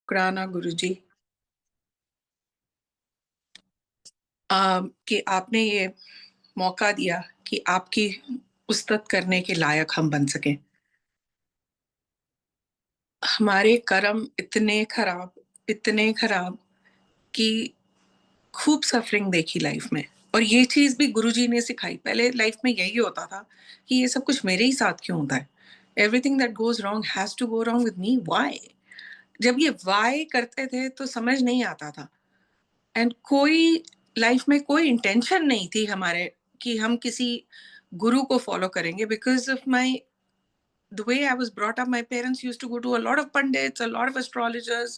शुक्राना गुरुजी कि आपने ये मौका दिया कि आपकी उस्तत करने के लायक हम बन सकें। हमारे कर्म इतने खराब कि खूब सफरिंग देखी लाइफ में। और ये चीज भी गुरुजी ने सिखाई। पहले लाइफ में यही होता था कि ये सब कुछ मेरे ही साथ क्यों होता है, everything that goes wrong has to go wrong with me, why. जब ये व्हाई करते थे तो समझ नहीं आता था। एंड कोई लाइफ में कोई इंटेंशन नहीं थी हमारे कि हम किसी गुरु को फॉलो करेंगे, because of my the way I was brought up. My parents used to go to a lot of pundits, a lot of astrologers.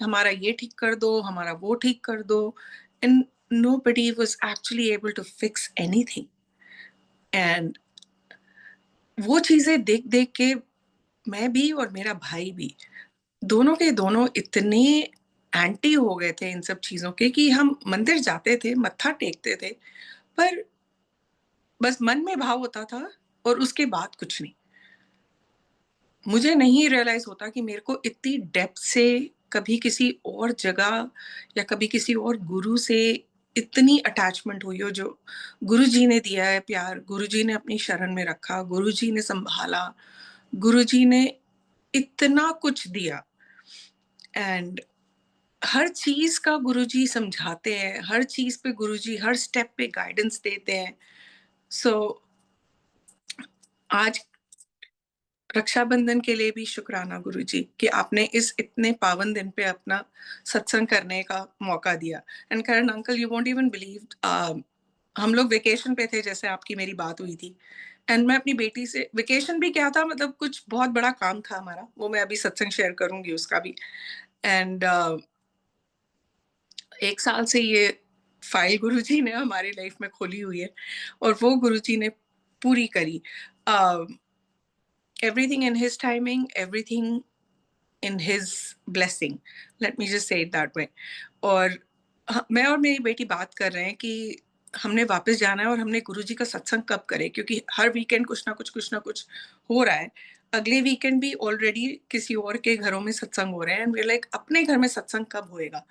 हमारा ये ठीक कर दो, हमारा वो ठीक कर दो, and nobody was actually able to fix anything. And वो चीजें देख देख के मैं भी और मेरा भाई भी दोनों के दोनों इतने एंटी हो गए थे इन सब चीजों के कि हम मंदिर जाते थे, मत्था टेकते थे, पर बस मन में भाव होता था और उसके बाद कुछ नहीं। मुझे नहीं रियलाइज होता कि मेरे को इतनी डेप्थ से कभी किसी और जगह या कभी किसी और गुरु से इतनी अटैचमेंट हुई हो। जो गुरु जी ने दिया है प्यार, गुरु जी ने अपनी शरण में रखा, गुरु जी ने संभाला, गुरु जी ने इतना कुछ दिया। एंड हर चीज का गुरुजी समझाते हैं, हर चीज पे गुरुजी हर स्टेप पे गाइडेंस देते हैं। सो आज रक्षाबंधन के लिए भी शुक्राना गुरुजी कि आपने इस इतने पावन दिन पे अपना सत्संग करने का मौका दिया। And Karan uncle, you won't even believe, हम लोग वेकेशन पे थे, जैसे आपकी मेरी बात हुई थी। एंड मैं अपनी बेटी से, वेकेशन भी क्या था, मतलब कुछ बहुत बड़ा काम था हमारा, वो मैं अभी सत्संग शेयर करूंगी उसका भी। एंड 1 साल से ये फाइल गुरुजी ने हमारी लाइफ में खोली हुई है और वो गुरुजी ने पूरी करी। Everything in his timing, everything in his blessing, let me just say it that way. और मैं और मेरी बेटी बात कर रहे हैं कि हमने वापस जाना है और हमने गुरुजी का सत्संग कब करें, क्योंकि हर वीकेंड कुछ ना कुछ हो रहा है। अगले वीकेंड भी ऑलरेडी किसी और के घरों में सत्संग हो रहे हैं, एंड वी लाइक अपने घर में सत्संग कब होएगा।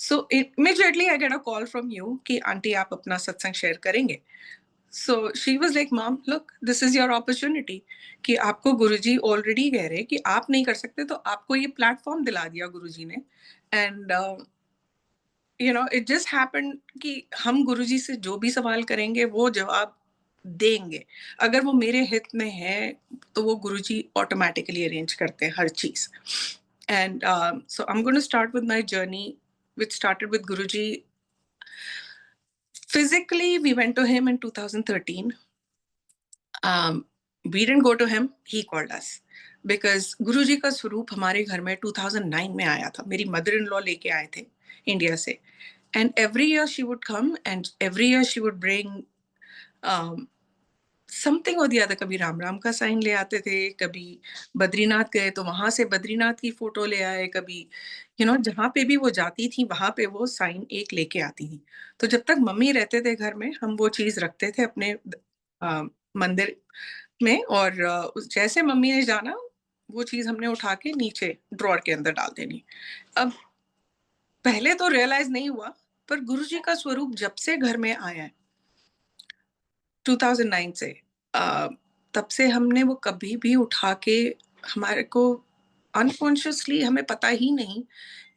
So immediately I get a call from you कि आंटी आप अपना सत्संग शेयर करेंगे। So she was like, Mom, look, this is your opportunity कि आपको गुरुजी ऑलरेडी कह रहे हैं कि आप नहीं कर सकते, तो आपको ये प्लेटफॉर्म दिला दिया गुरुजी ने। And you know it just happened कि हम गुरुजी से जो भी सवाल करेंगे वो जवाब देंगे। अगर वो मेरे हित में है तो वो गुरुजी ऑटोमेटिकली अरेंज करते हैं हर चीज। And so I am going to start with my journey which started with Guruji. Physically, we went to him in 2013. We didn't go to him, he called us. Because Guruji का स्वरूप हमारे घर में 2009 में आया था। मेरी मदर इन लॉ लेके आए थे इंडिया से। And every year she would come and every year she would bring um, something और दिया था। कभी राम राम का साइन ले आते थे, कभी बद्रीनाथ गए तो वहां से बद्रीनाथ की फोटो ले आए, कभी जहां पे भी वो जाती थी वहां पे वो साइन एक लेके आती थी। तो जब तक मम्मी रहते थे घर में हम वो चीज रखते थे अपने मंदिर में। और जैसे मम्मी ने जाना वो चीज हमने उठा के नीचे ड्रॉर के अंदर डाल देनी। अब पहले तो रियलाइज नहीं हुआ, पर गुरुजी का स्वरूप जब से घर में आया है 2009 से, तब से हमने वो कभी भी उठा के, हमारे को अनकॉन्शियसली हमें पता ही नहीं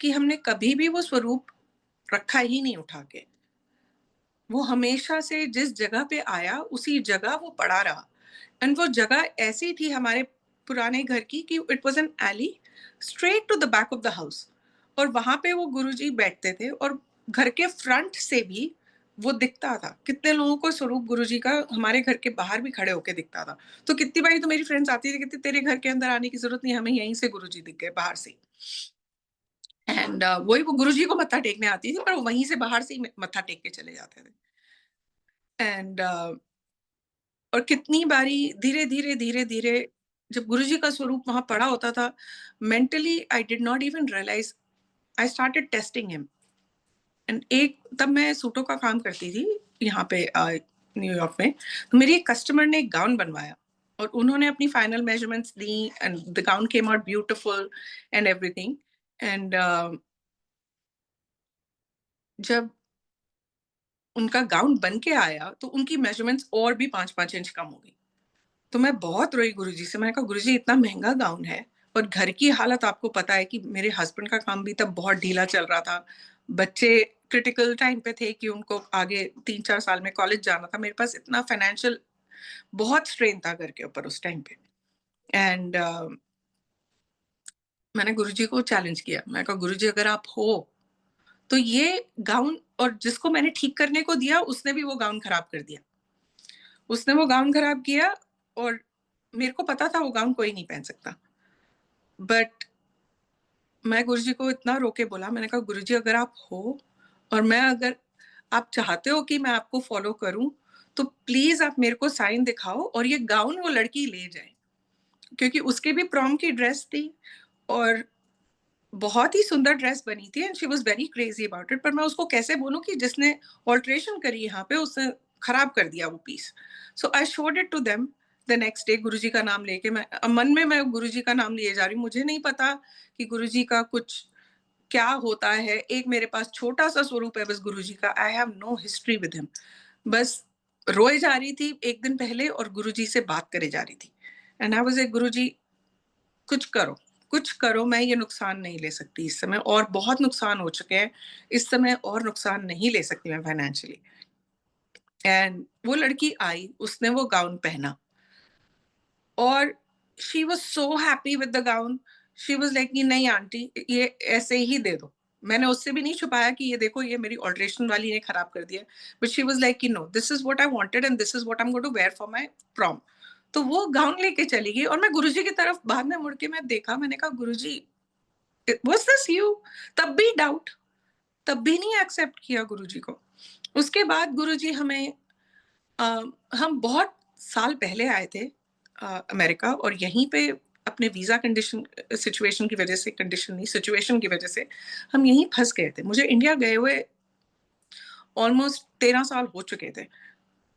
कि हमने कभी भी वो स्वरूप रखा ही नहीं उठा के। वो हमेशा से जिस जगह पे आया उसी जगह वो पड़ा रहा। एंड वो जगह ऐसी थी हमारे पुराने घर की कि it was an alley straight to the back of the house, और वहां पे वो गुरुजी बैठते थे और घर के फ्रंट से भी वो दिखता था। कितने लोगों को स्वरूप गुरुजी का हमारे घर के बाहर भी खड़े होके दिखता था। तो कितनी बारी तो मेरी फ्रेंड्स आती थी, कहती तेरे घर के अंदर आने की जरूरत नहीं, हमें यहीं से गुरुजी दिख गए बाहर से। एंड वही वो गुरुजी को मत्था टेकने आती थी, पर वहीं से बाहर से ही मत्था टेक के चले जाते थे। एंड और कितनी बारी धीरे धीरे धीरे धीरे जब गुरुजी का स्वरूप वहां पड़ा होता था, mentally I did not even realise, I started testing him. And एक तब मैं सूटों का काम करती थी यहाँ पे न्यूयॉर्क में। तो मेरी एक कस्टमर ने एक गाउन बनवाया और उन्होंने अपनी final measurements the and the gown came out beautiful and everything. And जब उनका गाउन बन के आया तो उनकी मेजरमेंट्स और भी 5-5 इंच कम हो गई। तो मैं बहुत रोई गुरुजी से। मैंने कहा गुरुजी इतना महँगा गाउन है और घर की हालत आपको पता है कि मेरे हस्बैंड का काम भी तब बहुत ढीला चल रहा था। बच्चे क्रिटिकल टाइम पे थे कि उनको आगे 3-4 साल में कॉलेज जाना था। मेरे पास इतना फाइनेंशियल बहुत स्ट्रेन था घर के ऊपर उस टाइम पे। एंड मैंने गुरुजी को चैलेंज किया। मैंने कहा गुरुजी अगर आप हो तो ये गाउन, और जिसको मैंने ठीक करने को दिया उसने भी वो गाउन खराब कर दिया। उसने वो गाउन खराब किया और मेरे को पता था वो गाउन कोई नहीं पहन सकता। बट मैं गुरुजी को इतना रो के बोला, मैंने कहा गुरुजी अगर आप हो और मैं अगर आप चाहते हो कि मैं आपको फ़ॉलो करूँ, तो प्लीज़ आप मेरे को साइन दिखाओ और ये गाउन वो लड़की ले जाए। क्योंकि उसके भी प्रॉम की ड्रेस थी और बहुत ही सुंदर ड्रेस बनी थी and she was very crazy about it. पर मैं उसको कैसे बोलूँ कि जिसने अल्टरेशन करी यहाँ पे उसने खराब कर दिया वो piece. So I showed it to them the next day Guruji का नाम लेके। मन में मैं गुरुजी का नाम लिए जा रही हूँ। मुझे नहीं पता कि गुरुजी का कुछ क्या होता है। एक मेरे पास छोटा-सा स्वरूप है बस गुरुजी का। I have no history with him. बस रोए जा रही थी 1 दिन पहले और गुरुजी से बात करे जा रही थी। एंड आई वाज़ लाइक गुरुजी कुछ करो, कुछ करो, मैं ये नुकसान नहीं ले सकती इस समय, और बहुत नुकसान हो चुके हैं। इस समय और नुकसान नहीं ले सकती मैं फाइनेंशियली। एंड वो लड़की आई, उसने वो गाउन पहना और she was so happy with the gown. She was like कि नहीं आंटी ये ऐसे ही दे दो। मैंने उससे भी नहीं छुपाया कि ये देखो ये मेरी अल्टरेशन वाली ने खराब कर दिया। बट शी वाज़ लाइक कि no this is what I wanted and this is what I am going to wear for my prom. तो वो गाउन लेके चली गई और मैं गुरुजी की तरफ बाद में मुड़ के मैं देखा, मैंने कहा गुरुजी वाज़ दिस यू? तब भी डाउट, तब भी नहीं एक्सेप्ट किया गुरुजी को। उसके बाद गुरुजी हमें अ, हम बहुत साल पहले आए थे अमेरिका, और यहीं पे अपने वीज़ा कंडीशन सिचुएशन की वज़ह से, कंडीशन नहीं सिचुएशन की वज़ह से हम यहीं फँस गए थे। मुझे इंडिया गए हुए ऑलमोस्ट 13 साल हो चुके थे।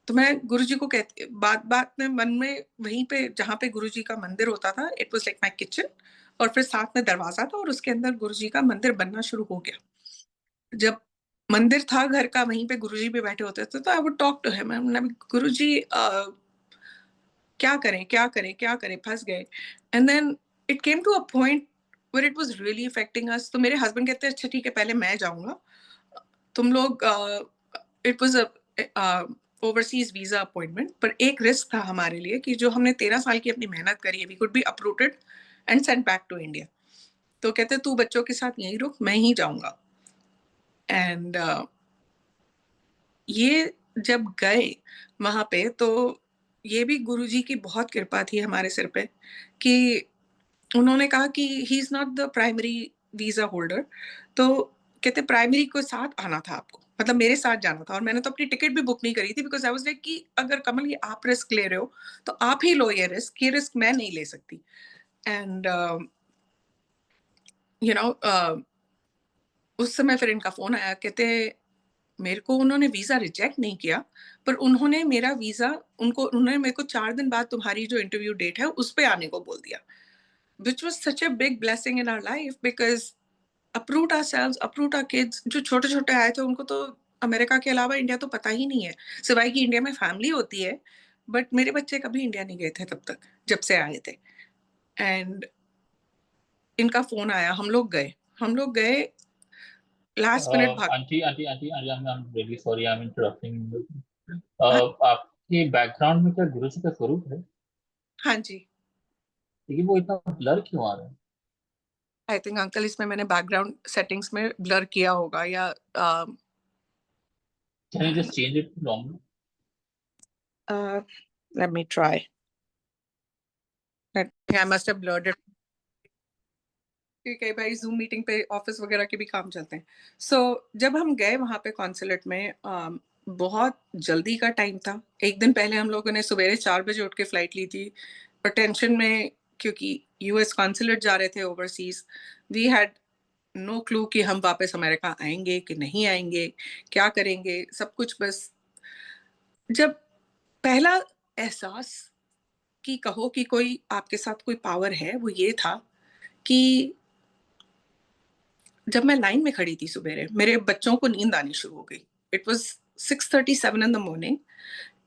तो मैं गुरुजी को कहती बात-बात में मन में वहीं पे जहाँ पे गुरुजी का मंदिर होता था, it was like my kitchen, और फिर साथ में दरवाज़ा था और उसके अंदर गुरुजी का मंदिर बनना शुरू हो गया। जब मंदिर था घर का, वहीं पे गुरुजी भी बैठे होते थे, तो I would talk to him. Guruji क्या करें, क्या करें, क्या करें? फँस गए। And then it came to a point where it was really affecting us. तो मेरे हस्बैंड कहते हैं अच्छा ठीक है पहले मैं जाऊँगा। तुम लोग it was overseas visa appointment, पर एक रिस्क था हमारे लिए कि जो हमने 13 साल की अपनी मेहनत करी है, we could be uprooted and sent back to India. तो कहते तू बच्चों के साथ यहीं रुक, मैं ही जाऊँगा। एंड ये जब गए वहाँ पे, तो ये भी गुरुजी की बहुत कृपा थी हमारे सिर पे कि उन्होंने कहा कि he is not the primary visa holder. तो कहते प्राइमरी को साथ आना था आपको, मतलब मेरे साथ जाना था, और मैंने तो अपनी टिकट भी बुक नहीं करी थी बिकॉज़ आई वाज़ लाइक कि अगर कमल ये आप रिस्क ले रहे हो, तो आप ही लो ये रिस्क मैं नहीं ले सकती। एंड यू नो उस समय फिर इनका फ़ोन आया, कहते मेरे को उन्होंने वीज़ा रिजेक्ट नहीं किया, पर उन्होंने मेरा वीज़ा उन्होंने मेरे को 4 दिन बाद तुम्हारी जो इंटरव्यू डेट है, उस पे आने को बोल दिया। Which was such a big blessing in our life because uproot ourselves, uproot our kids। जो छोटे-छोटे आए थे उनको तो अमेरिका के अलावा इंडिया तो पता ही नहीं है। सिवाय कि इंडिया में फैमिली होती है, बट मेरे बच्चे कभी इंडिया नहीं गए थे तब तक, जब से आए थे। एंड इनका फ़ोन आया, हम लोग गए लास्ट मिनट भाग। Aunty, I'm really sorry, I'm interrupting you. हाँ, आपके बैकग्राउंड में क्या गुरुजी का स्वरूप है? हाँ जी। लेकिन वो इतना ब्लर क्यों आ रहा है? आई थिंक अंकल इसमें मैंने बैकग्राउंड सेटिंग्स में ब्लर किया होगा, या Can you just change it to normal? uh, let me try। I must have blurred it। कई बार ज़ूम मीटिंग पे ऑफ़िस वग़ैरह के भी काम चलते हैं। जब हम गए वहाँ पे कॉन्सुलेट में, बहुत जल्दी का टाइम था। 1 दिन पहले हम लोगों ने सवेरे 4 बजे उठ के फ्लाइट ली थी, और टेंशन में, क्योंकि यूएस कॉन्सुलेट जा रहे थे overseas. We had no clue कि हम वापस अमेरिका आएँगे कि नहीं आएँगे, क्या करेंगे, सब कुछ बस। जब पहला एहसास कि कहो कि कोई आपके साथ कोई पावर है, वो ये था कि जब मैं लाइन में खड़ी थी सुबेरे, मेरे बच्चों को नींद आनी शुरू हो गई। It was 6:37 in the morning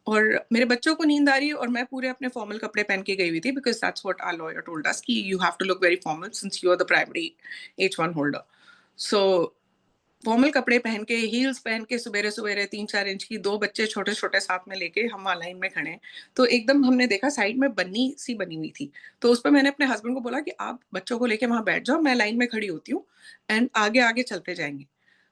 और मेरे बच्चों को नींद आ रही है और मैं पूरे अपने फॉर्मल कपड़े पहन के गई हुई थी, because that's what our lawyer told us कि you have to look very formal since you are the primary H1 holder. So formal कपड़े पहन के, हील्स पहन के, सुबेरे सुबेरे 3-4 इंच की 2 बच्चे छोटे छोटे साथ में लेके हम वहाँ लाइन में खड़े हैं। तो एकदम हमने देखा साइड में बन्नी सी बनी हुई थी, तो उस पर मैंने अपने हस्बैंड को बोला कि आप बच्चों को लेके वहां बैठ जाओ, मैं लाइन में खड़ी होती हूँ एंड आगे आगे चलते जाएंगे।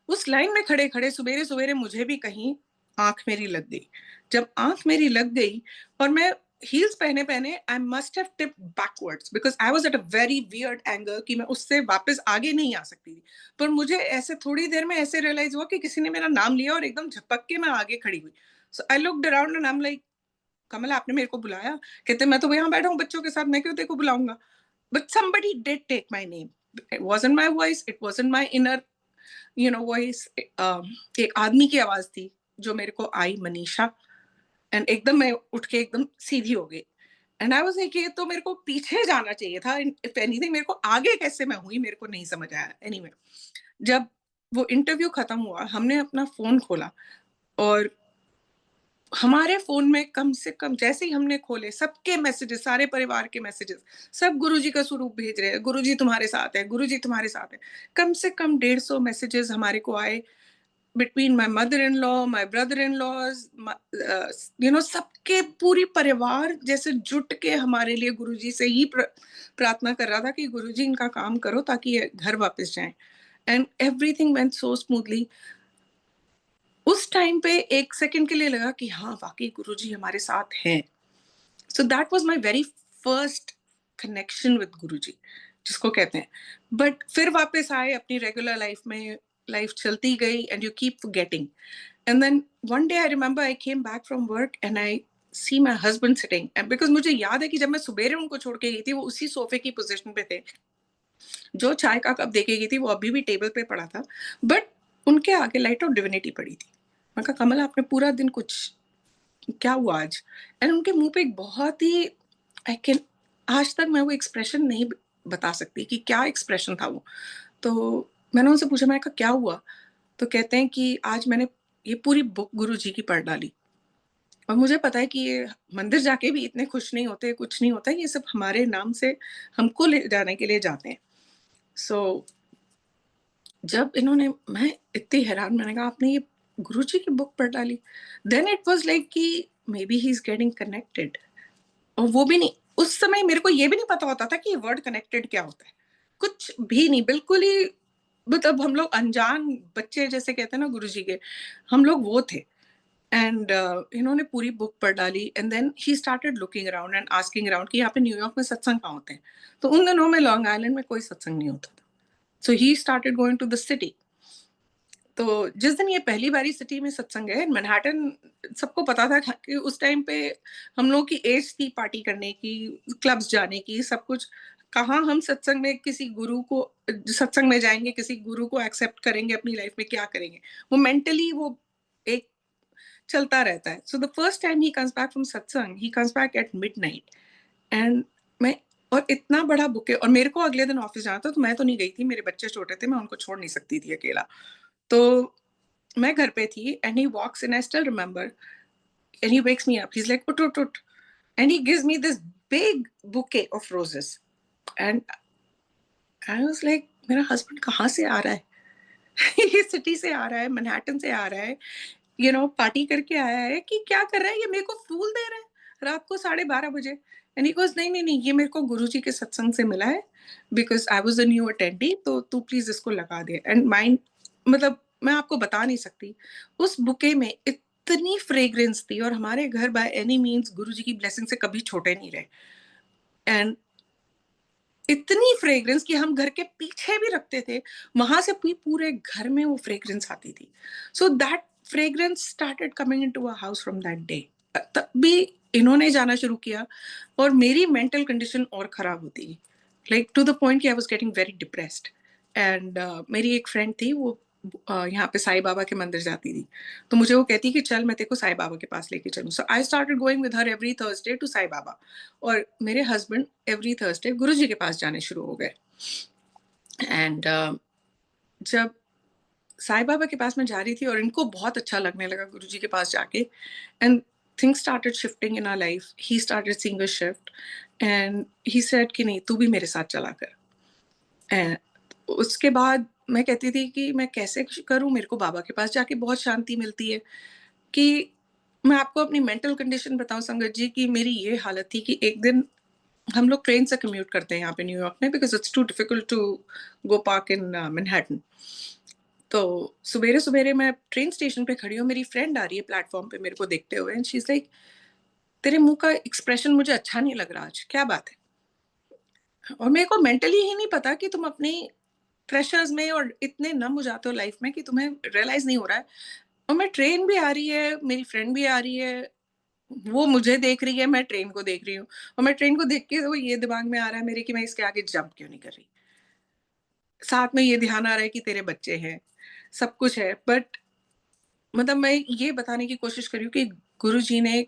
उस लाइन में खड़े खड़े सुबेरे सुबेरे मुझे भी कहीं आंख मेरी लग गई। जब आंख मेरी लग गई और मैं हील्स पहने पहने आई must have tipped backwards because I was at a very weird angle कि मैं उससे वापस आगे नहीं आ सकती थी। पर मुझे ऐसे थोड़ी देर में ऐसे रियलाइज हुआ कि किसी ने मेरा नाम लिया और एकदम झपक के मैं आगे खड़ी हुई। So I looked around and I am like, Kamla आपने मेरे को बुलाया? कहते मैं तो यहाँ बैठा हूँ बच्चों के साथ, मैं क्यों तेरे को बुलाऊंगा? But somebody did take my name. It wasn't my voice, it wasn't my inner voice. एक आदमी की आवाज थी जो मेरे को आई, मनीषा। एंड एकदम मैं उठ के एकदम सीधी हो गई एंड आई वाज लाइक ये तो मेरे को पीछे जाना चाहिए था, इफ एनीथिंग मेरे को आगे कैसे मैं हुई मेरे को नहीं समझ आया। एनीवे जब वो इंटरव्यू खत्म हुआ, हमने अपना फोन खोला और हमारे फोन में कम से कम जैसे ही हमने खोले, सबके मैसेजेस, सारे परिवार के मैसेजेस, सब गुरुजी का स्वरूप भेज रहे हैं, गुरुजी तुम्हारे साथ है, गुरुजी तुम्हारे साथ है। कम से कम 150 मैसेजेस हमारे को आए between my mother in law, my brother in laws, सबके पूरी परिवार जैसे जुट के हमारे लिए गुरुजी से ही प्रार्थना कर रहा था कि गुरुजी इनका काम करो ताकि ये घर वापस जाएं। And everything went so smoothly. उस टाइम पे एक सेकंड के लिए लगा कि हाँ वाकई गुरुजी हमारे साथ हैं। So that was my very first connection with Guruji जिसको कहते हैं। बट फिर वापस आए अपनी रेगुलर लाइफ में, लाइफ चलती गई and you keep forgetting. And then one day I remember I came back from work and I see my husband sitting, and because मुझे याद है कि जब मैं सुबेरे उनको छोड़ के गई थी वो उसी सोफे की पोजीशन पे थे, जो चाय का कप देके गई थी वो अभी भी टेबल पे पड़ा था, बट उनके आगे लाइट ऑफ डिविनिटी पड़ी थी। मैं कहा कमल आपने पूरा दिन कुछ, क्या हुआ आज? एंड उनके मुंह पे एक बहुत ही, आई कैन, आज तक मैं वो एक्सप्रेशन नहीं बता सकती कि क्या एक्सप्रेशन था वो। तो मैंने उनसे पूछा, मैंने कहा क्या हुआ? तो कहते हैं कि आज मैंने ये पूरी बुक गुरु जी की पढ़ डाली और मुझे पता है कि ये मंदिर जाके भी इतने खुश नहीं होते, कुछ नहीं होता, ये सब हमारे नाम से हमको ले जाने के लिए जाते हैं। सो जब इन्होंने, मैं इतनी हैरान, मैंने कहा आपने ये गुरुजी की बुक पढ़ डाली? देन इट वाज लाइक कि may be he is getting connected. और वो भी नहीं, उस समय मेरे को ये भी नहीं पता होता था कि वर्ड कनेक्टेड क्या होता है, कुछ भी नहीं, बिल्कुल ही, मतलब हम लोग अनजान बच्चे जैसे कहते हैं ना गुरुजी के, हम लोग वो थे। एंड इन्होंने पूरी बुक पढ़ डाली and then he started looking around and asking around कि यहाँ पे न्यूयॉर्क में सत्संग कहाँ होते हैं। तो उन दिनों में लॉन्ग आइलैंड में कोई सत्संग नहीं होता था। So he started going to the city. तो जिस दिन ये पहली बारी सिटी में सत्संग है मैनहट्टन, सबको पता था कि उस टाइम पे हम लोग की एज थी पार्टी करने की, क्लब्स जाने की, सब कुछ। कहाँ हम सत्संग में किसी गुरु को, सत्संग में जाएंगे, किसी गुरु को एक्सेप्ट करेंगे अपनी लाइफ में, क्या करेंगे? वो मेंटली वो एक चलता रहता है। So the first time he comes back from satsang, he comes back at midnight and मैं, और इतना बड़ा बुके, और मेरे को अगले दिन ऑफिस जाना था, तो मैं तो नहीं गई थी, मेरे बच्चे छोटे थे, मैं उनको छोड़ नहीं सकती थी अकेला। तो मैं घर पे थी and he walks in, I still remember, and he wakes me up, he is like उठ उठ उठ, and he gives me this big bouquet of roses. And I was like मेरा हस्बैंड कहाँ से आ रहा है? ये सिटी से आ रहा है, मैनहट्टन से आ रहा है, पार्टी करके आया है कि क्या कर रहा है? ये मेरे को फूल दे रहा है रात को 12:30 बजे। एंड ही गोज नहीं नहीं नहीं, ये मेरे को गुरुजी के सत्संग से मिला है, because I was a new attendee, तो तू प्लीज इसको लगा दे। एंड माइंड, मतलब मैं आपको बता नहीं सकती, उस बुके में इतनी फ्रेग्रेंस थी, और हमारे घर बाय एनी मीन्स गुरुजी की ब्लेसिंग से कभी छोटे नहीं रहे। एंड इतनी फ्रेग्रेंस कि हम घर के पीछे भी रखते थे, वहां से पूरे घर में वो फ्रेग्रेंस आती थी। So that fragrance started coming into our house from that day. तब भी इन्होंने जाना शुरू किया और मेरी मेंटल कंडीशन और खराब होती गई, लाइक टू द पॉइंट कि I was getting very depressed. And मेरी एक फ्रेंड थी, वो यहाँ पे साईं बाबा के मंदिर जाती थी, तो मुझे वो कहती कि चल मैं तेरे को साईं बाबा के पास लेके चलूँ। So I started going with her every Thursday to Sai Baba, और मेरे हस्बैंड एवरी थर्सडे गुरुजी के पास जाने शुरू हो गए। एंड जब साईं बाबा के पास मैं जा रही थी और इनको बहुत अच्छा लगने लगा गुरुजी के पास जाके, and things started shifting in our life. He started seeing a shift and he said कि नहीं, तू भी मेरे साथ चला कर। And उसके बाद मैं कहती थी कि मैं कैसे करूँ, मेरे को बाबा के पास जाके बहुत शांति मिलती है। कि मैं आपको अपनी मेंटल कंडीशन बताऊँ संगत जी, कि मेरी ये हालत थी कि एक दिन हम लोग ट्रेन से कम्यूट करते हैं यहाँ पे न्यूयॉर्क में, because it's too difficult to go park in Manhattan. तो सवेरे-सवेरे मैं ट्रेन स्टेशन पे खड़ी हूँ, मेरी फ्रेंड आ रही है प्लेटफ़ॉर्म पे मेरे को देखते हुए, एंड शी इज़ लाइक, "तेरे मुँह का एक्सप्रेशन मुझे अच्छा नहीं लग रहा आज, क्या बात है?" और मेरे को मेंटली ही नहीं पता कि तुम अपनी प्रेशर्स में और इतने नम हो जाते हो लाइफ़ में कि तुम्हें रियलाइज़ नहीं हो रहा है। और मैं ट्रेन भी आ रही है, मेरी फ्रेंड भी आ रही है, वो मुझे देख रही है, मैं ट्रेन को देख रही हूँ। और मैं ट्रेन को देख के वो ये दिमाग में आ रहा है मेरे कि मैं इसके आगे जंप क्यों नहीं कर रही। साथ में ये ध्यान आ रहा है कि तेरे बच्चे हैं, सब कुछ है, बट मतलब मैं ये बताने की कोशिश कर रही हूँ कि गुरुजी ने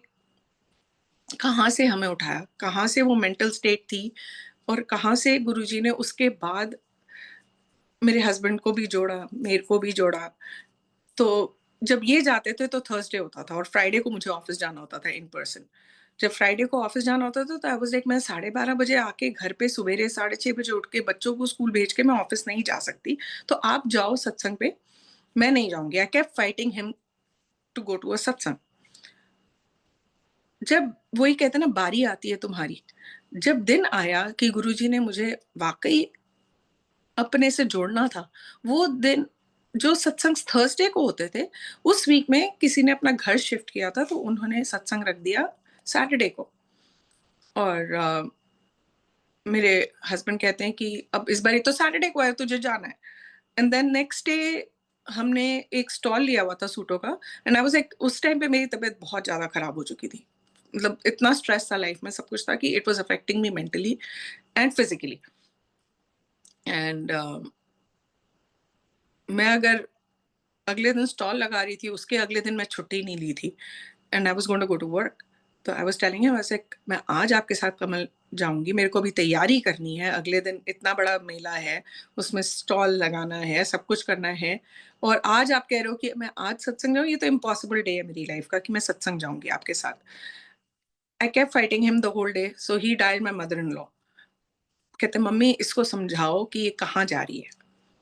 कहाँ से हमें उठाया, कहाँ से वो मेंटल स्टेट थी और कहाँ से गुरुजी ने उसके बाद मेरे हस्बैंड को भी जोड़ा, मेरे को भी जोड़ा। तो जब ये जाते थे तो थर्सडे होता था और फ्राइडे को मुझे ऑफ़िस जाना होता था इन पर्सन। जब फ्राइडे को ऑफ़िस जाना होता था तो आई वाज़ लाइक, मैं 12:30 बजे आके घर पे सवेरे 6:30 बजे उठ के बच्चों को स्कूल भेज के मैं ऑफ़िस नहीं जा सकती। तो आप जाओ सत्संग पे, मैं नहीं जाऊँगी। I kept fighting him to go to a satsang. जब वही कहते हैं ना, बारी आती है तुम्हारी। जब दिन आया कि गुरुजी ने मुझे वाक़ई अपने से जोड़ना था, वो दिन जो सत्संग थर्सडे को होते थे, उस वीक में किसी ने अपना घर शिफ्ट किया था, तो उन्होंने सत्संग रख दिया सैटरडे को। और मेरे हस्बैंड कहते हैं कि अब इस बारी तो सैटरडे को है, तुझे जाना है। एंड देन नेक्स्ट डे हमने एक स्टॉल लिया हुआ था सूटों का, एंड आई वाज़ लाइक, उस टाइम पे मेरी तबीयत बहुत ज़्यादा खराब हो चुकी थी। मतलब इतना स्ट्रेस था लाइफ में, सब कुछ था कि it was affecting me mentally and physically. And मैं अगर अगले दिन स्टॉल लगा रही थी, उसके अगले दिन मैं छुट्टी नहीं ली थी, and I was going to go to work. तो I was telling him, I was like, मैं आज आपके साथ कमल जाऊँगी, मेरे को अभी तैयारी करनी है, अगले दिन इतना बड़ा मेला है, उसमें स्टॉल लगाना है, सब कुछ करना है, और आज आप कह रहे हो कि मैं आज सत्संग जाऊँ, ये तो इम्पॉसिबल डे है मेरी लाइफ का कि मैं सत्संग जाऊँगी आपके साथ। I kept fighting him the whole day, so he dialled my mother in law. कहते, "मम्मी इसको समझाओ कि ये कहाँ जा रही है।"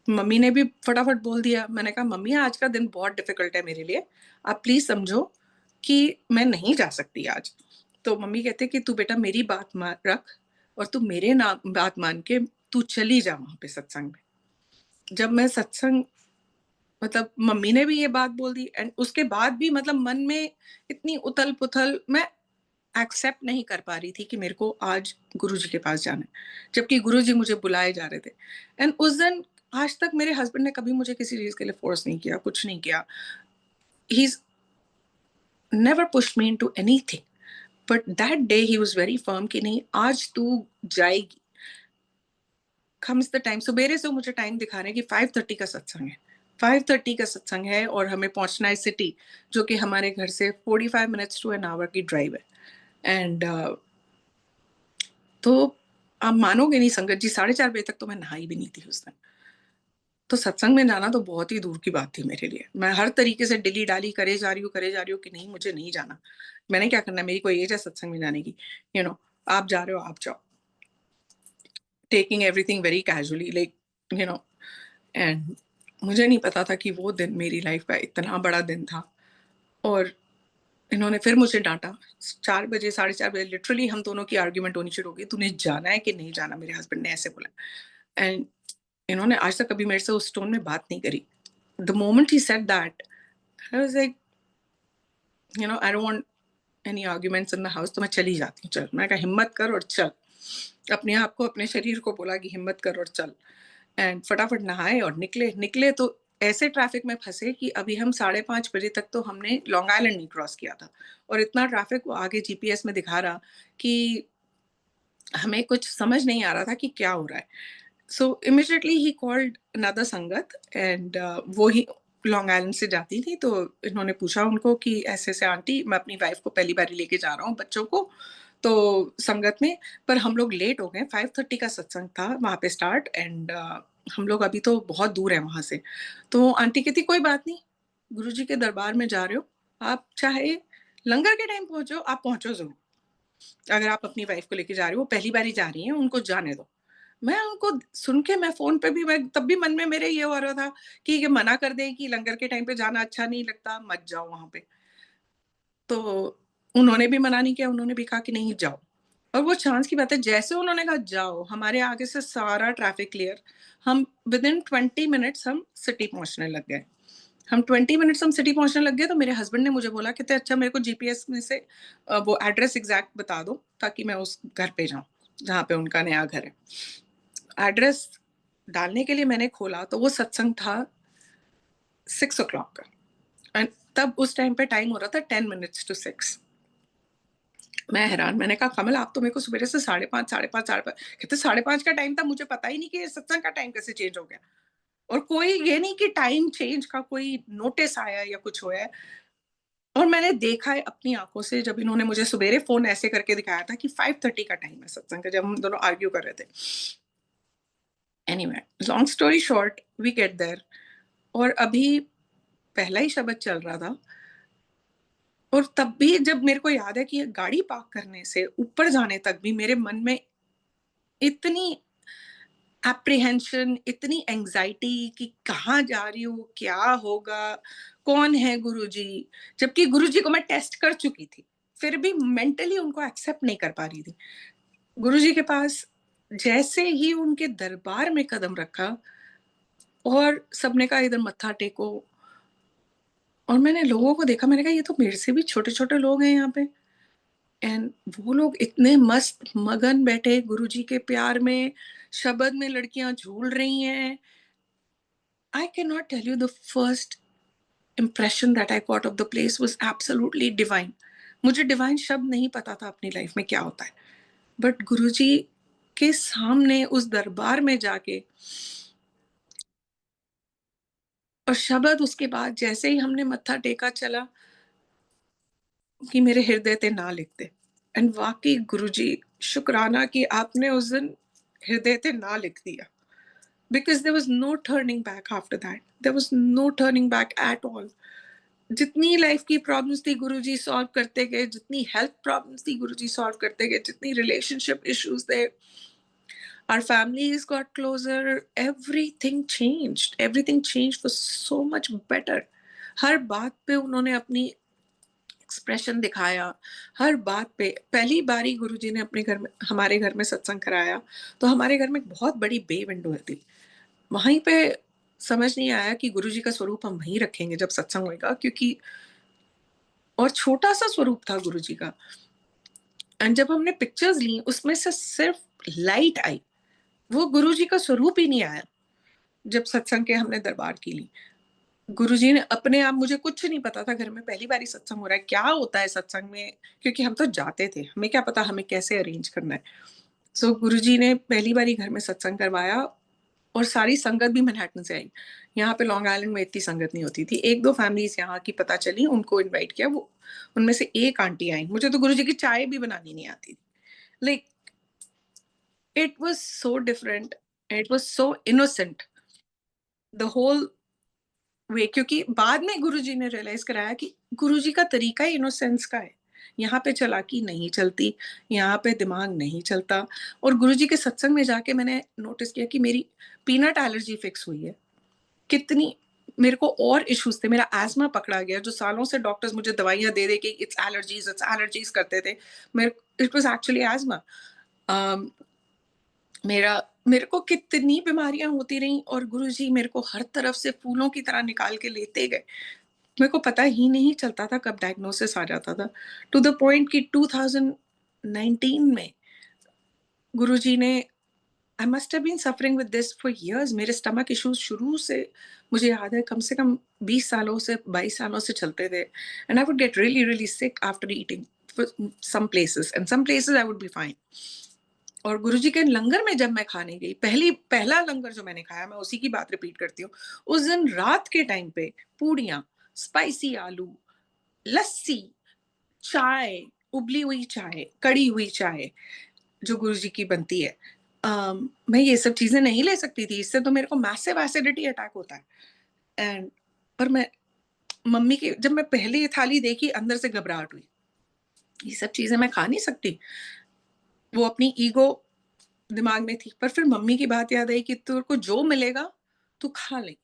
मम्मी ने भी फटाफट बोल दिया। मैंने कहा, "मम्मी आज का दिन बहुत डिफ़िकल्ट है मेरे लिए। आप प्लीज़ समझो कि मैं नहीं जा सकती आज।" तो मम्मी कहते कि, "तू बेटा मेरी बात रख और तू मेरे ना बात मान के तू चली जा वहाँ पे सत्संग में।" जब मैं सत्संग, मतलब मम्मी ने भी ये बात बोल दी, एंड उसके बाद भी मतलब मन में इतनी उथल-पुथल, मैं एक्सेप्ट नहीं कर पा रही थी कि मेरे को आज गुरुजी के पास जाना है, जबकि गुरुजी मुझे बुलाए जा रहे थे। एंड उस दिन, आज तक मेरे हस्बैंड ने कभी मुझे किसी चीज़ के लिए फ़ोर्स नहीं किया, कुछ नहीं किया। He is never pushed me into anything, but that day he was very firm कि नहीं, आज तू जाएगी। कम्स द टाइम, सवेरे से वो मुझे टाइम दिखा रहे हैं कि 5:30 का सत्संग है। 5:30 का सत्संग है और हमें पहुँचना है सिटी, जो कि हमारे घर से 45 मिनट्स टू एन आवर की ड्राइव है। एंड तो आप मानोगे नहीं संगत जी, 4:30 बजे तक तो मैं नहाई भी नहीं थी उस दिन। तो सत्संग में जाना तो बहुत ही दूर की बात थी मेरे लिए। मैं हर तरीके से डिली-डाली करे जा रही हूँ कि नहीं, मुझे नहीं जाना। मैंने क्या करना है, मेरी कोई एज है सत्संग में जाने की, यू नो आप जा रहे हो, आप जाओ। Taking everything very casually, like, you know and मुझे नहीं पता था कि वो दिन मेरी लाइफ का इतना बड़ा दिन था। और इन्होंने फिर मुझे डाँटा। 4 बजे, 4:30 बजे लिटरली हम दोनों की आर्ग्यूमेंट होनी शुरू हो गई, "तूने जाना है कि नहीं जाना?" मेरे हस्बैंड ने ऐसे बोला। एंड इन्होंने आज तक कभी मेरे से उस टोन में बात नहीं करी। The moment he said that, I was like, I don't want any arguments in the house, तो मैं चली जाती हूँ, चल। मैंने कहा, हिम्मत कर और चल। अपने आप को, अपने शरीर को बोला कि हिम्मत कर और चल। एंड फटाफट नहाए और निकले तो ऐसे ट्रैफिक में फँसे कि अभी हम 5:30 बजे तक तो हमने लॉन्ग आइलैंड नहीं क्रॉस किया था। और इतना ट्रैफिक वो आगे जीपीएस में दिखा रहा कि हमें कुछ समझ नहीं आ रहा था कि क्या हो रहा है। सो इमीडिएटली ही कॉल्ड अनदर संगत, एंड वो ही लॉन्ग आइलैंड से जाती थी, तो इन्होंने पूछा उनको कि ऐसे-ऐसे आंटी, मैं अपनी वाइफ को पहली बारी लेके जा रहा हूँ बच्चों को, तो संगत में, पर हम लोग लेट हो गए, 5:30 का सत्संग था वहाँ पे स्टार्ट, एंड हम लोग अभी तो बहुत दूर है वहां से। तो आंटी कहती कोई बात नहीं, गुरुजी के दरबार में जा रहे हो, आप चाहे लंगर के टाइम पहुंचो, आप पहुंचो जरूर। अगर आप अपनी वाइफ को लेके जा रहे हो, वो पहली बार ही जा रही हैं, उनको जाने दो। मैं उनको सुन के, मैं फोन पे भी, मैं तब भी मन में मेरे ये हो रहा था कि ये मना कर दे कि लंगर के टाइम पे जाना अच्छा नहीं लगता, मत जाओ वहां पे। तो उन्होंने भी मना नहीं किया, उन्होंने भी कहा कि नहीं जाओ। और वो चांस की बात है, जैसे उन्होंने कहा जाओ, हमारे आगे से सारा ट्रैफिक क्लियर। हम विद इन 20 मिनट्स हम सिटी पहुंचने लग गए। हम 20 मिनट्स हम सिटी पहुंचने लग गए, तो मेरे हस्बैंड ने मुझे बोला कहते अच्छा मेरे को जीपीएस में से वो एड्रेस एग्जैक्ट बता दो ताकि मैं उस घर पे जाऊं जहाँ पे उनका नया घर है। एड्रेस डालने के लिए मैंने खोला तो वो सत्संग था 6 o'clock का। एंड तब उस टाइम पे टाइम हो रहा था 10 minutes to 6। मैं हैरान, मैंने कहा कमल आप तो मेरे को सवेरे से 5:30 5:30 कहते 5:30 का टाइम था, मुझे पता ही नहीं कि ये सत्संग का टाइम कैसे चेंज हो गया। और कोई ये नहीं कि टाइम चेंज का कोई नोटिस आया या कुछ हुआ है। और मैंने देखा है अपनी आंखों से, जब इन्होंने मुझे सवेरे फोन ऐसे करके दिखाया था कि 5:30 का टाइम है सत्संग का, जब हम दोनों आर्ग्यू कर रहे थे। Anyway, long story short, we get there. और अभी पहला ही शब्द चल रहा था, और तब भी जब मेरे को याद है कि गाड़ी पार्क करने से ऊपर जाने तक भी मेरे मन में इतनी एप्रीहेंशन, इतनी एंजाइटी कि कहाँ जा रही हूँ, क्या होगा, कौन है गुरुजी। जबकि गुरुजी को मैं टेस्ट कर चुकी थी, फिर भी मेंटली उनको एक्सेप्ट नहीं कर पा रही थी। गुरुजी के पास जैसे ही उनके दरबार में कदम रखा, और सबने कहा इधर मत्था टेको, और मैंने लोगों को देखा, मैंने कहा ये तो मेरे से भी छोटे छोटे लोग हैं यहाँ पे। एंड वो लोग इतने मस्त मगन बैठे गुरुजी के प्यार में, शब्द में लड़कियां झूल रही हैं। I can not tell you, the first impression that I got of the place was absolutely divine. मुझे डिवाइन शब्द नहीं पता था अपनी लाइफ में क्या होता है, बट गुरुजी के सामने उस दरबार में जाके, और शब्द उसके बाद जैसे ही हमने मत्था टेका, चला कि मेरे हृदय ते ना लिखते। एंड वाकई गुरुजी, शुक्राना कि आपने उस दिन हृदय ते ना लिख दिया, because there was no turning back after that, there was no turning back at all. जितनी लाइफ की प्रॉब्लम्स थी गुरुजी सॉल्व करते गए, जितनी हेल्थ प्रॉब्लम्स थी गुरुजी सॉल्व करते गए, जितनी रिलेशनशिप इश्यूज थे, our families got closer, everything changed for so much better. हर बात पे उन्होंने अपनी एक्सप्रेशन दिखाया, हर बात पे। पहली बारी गुरुजी ने अपने घर में, हमारे घर में सत्संग कराया, तो हमारे घर में एक बहुत बड़ी बे विंडो थी। वहीं पे समझ नहीं आया कि गुरुजी का स्वरूप हम वहीं रखेंगे जब सत्संग होगा, क्योंकि और छोटा सा स्वरूप था गुरुजी का। एंड जब हमने पिक्चर्स ली, उसमें से सिर्फ लाइट आई, वो गुरुजी का स्वरूप ही नहीं आया। जब सत्संग के हमने दरबार की ली, गुरुजी ने अपने आप, मुझे कुछ नहीं पता था घर में, पहली बार ही सत्संग हो रहा है, क्या होता है सत्संग में, क्योंकि हम तो जाते थे, हमें क्या पता हमें कैसे अरेंज करना है। सो गुरुजी ने पहली बार ही घर में सत्संग करवाया, और सारी संगत भी मैनहट्टन से आई। यहाँ पे लॉन्ग आइलैंड में इतनी संगत नहीं होती थी। एक दो फैमिलीज यहाँ की पता चली, उनको इनवाइट किया, वो उनमें से एक आंटी आई। मुझे तो गुरुजी की चाय भी बनानी नहीं आती थी। Like it was so different, it was so innocent the whole way. क्योंकि बाद में गुरुजी ने रियलाइज कराया कि गुरुजी का तरीका ही इनोसेंस का है। यहाँ पे चालाकी नहीं चलती, यहाँ पे दिमाग नहीं चलता। और गुरुजी के सत्संग में जाके मैंने नोटिस किया कि मेरी पीनट एलर्जी फिक्स हुई है। कितनी मेरे को और इश्यूज थे, मेरा एस्मा पकड़ा गया, जो सालों से डॉक्टर्स मुझे दवाइयां दे दे के इट्स एलर्जीज करते थे, मेरे इट वाज एक्चुअली एस्मा। मेरा मेरे को कितनी बीमारियां होती रही, और गुरुजी मेरे को हर तरफ से फूलों की तरह निकाल के लेते गए। मेरे को पता ही नहीं चलता था कब डायग्नोसिस आ जाता था, टू द पॉइंट कि 2019 में गुरुजी ने, I must have been suffering with this for years. मेरे स्टमक इश्यूज शुरू से, मुझे याद है, कम से कम 20 सालों से, 22 सालों से चलते थे। And I would get really really sick after eating some places, and some places I would be fine. और गुरुजी के लंगर में जब मैं खाने गई, पहला लंगर जो मैंने खाया, मैं उसी की बात रिपीट करती हूँ। उस दिन रात के टाइम पे पूड़ियाँ, स्पाइसी आलू, लस्सी, चाय, उबली हुई चाय, कड़ी हुई चाय जो गुरुजी की बनती है, मैं ये सब चीजें नहीं ले सकती थी, इससे तो मेरे को मैसिव एसिडिटी अटैक होता है। एंड पर मैं मम्मी की जब मैं पहली ये थाली देखी, अंदर से घबराहट हुई, ये सब चीजें मैं खा नहीं सकती। वो अपनी ईगो दिमाग में थी, पर फिर मम्मी की बात याद आई कि तेरे को जो मिलेगा तू खा ले।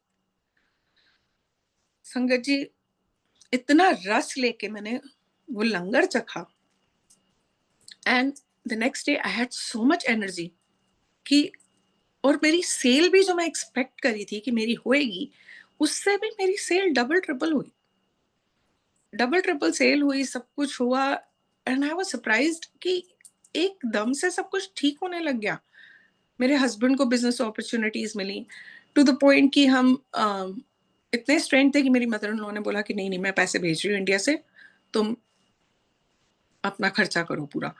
संगत जी, इतना रस लेके मैंने वो लंगर चखा, and the next day I had so much energy कि, और मेरी सेल भी जो मैं एक्सपेक्ट करी थी कि मेरी होएगी, उससे भी मेरी सेल डबल ट्रिपल हुई, डबल ट्रिपल सेल हुई, सब कुछ हुआ। एंड आई वाज सरप्राइज्ड कि एकदम से सब कुछ ठीक होने लग गया। मेरे हस्बैंड को बिजनेस अपॉर्चुनिटीज मिली, टू द पॉइंट कि हम इतने स्ट्रेंथ थे कि मेरी मदर इन लॉ ने बोला कि नहीं नहीं, मैं पैसे भेज रही हूँ इंडिया से, तुम अपना खर्चा करो पूरा।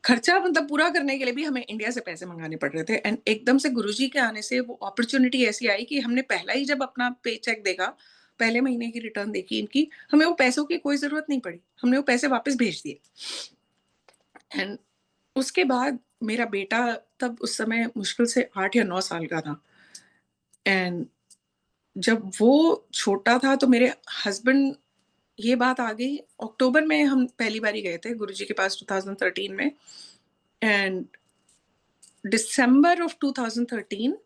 खर्चा मतलब पूरा करने के लिए भी हमें इंडिया से पैसे मंगाने पड़ रहे थे। एंड एकदम से गुरुजी के आने से वो अपॉर्चुनिटी ऐसी आई कि हमने पहला ही जब अपना पे चेक देखा, पहले महीने की रिटर्न देखी इनकी, हमें वो पैसों की कोई जरूरत नहीं पड़ी, हमने वो पैसे वापस भेज दिए। एंड उसके बाद मेरा बेटा तब उस समय मुश्किल से 8 या 9 साल का था। एंड जब वो छोटा था तो मेरे हस्बैंड, ये बात आ गई अक्टूबर में, हम पहली बारी गए थे गुरुजी के पास 2013 में। एंड दिसंबर ऑफ 2013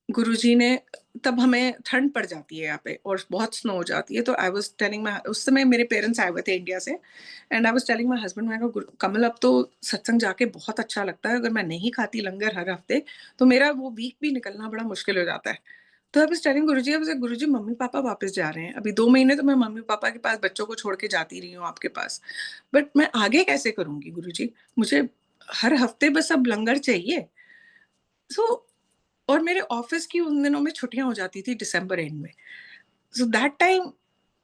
गुरुजी ने, तब हमें ठंड पड़ जाती है यहाँ पे और बहुत स्नो हो जाती है, तो आई वाज टेलिंग माय, उस समय मेरे पेरेंट्स आए हुए थे इंडिया से, and I was telling my husband, मैं कहा कमल अब तो सत्संग जाके बहुत अच्छा लगता है, अगर मैं नहीं खाती लंगर हर हफ्ते तो मेरा वो वीक भी निकलना बड़ा मुश्किल हो जाता है। तो आई वाज टेलिंग गुरुजी, अब गुरुजी मम्मी पापा वापस जा रहे हैं, अभी 2 महीने तो मैं मम्मी पापा के पास बच्चों को छोड़ के जाती रही हूँ आपके पास, बट मैं आगे कैसे करूंगी गुरुजी, मुझे हर हफ्ते बस अब लंगर चाहिए। सो और मेरे ऑफिस की उन दिनों में छुट्टियां हो जाती थी दिसंबर एंड में। So that time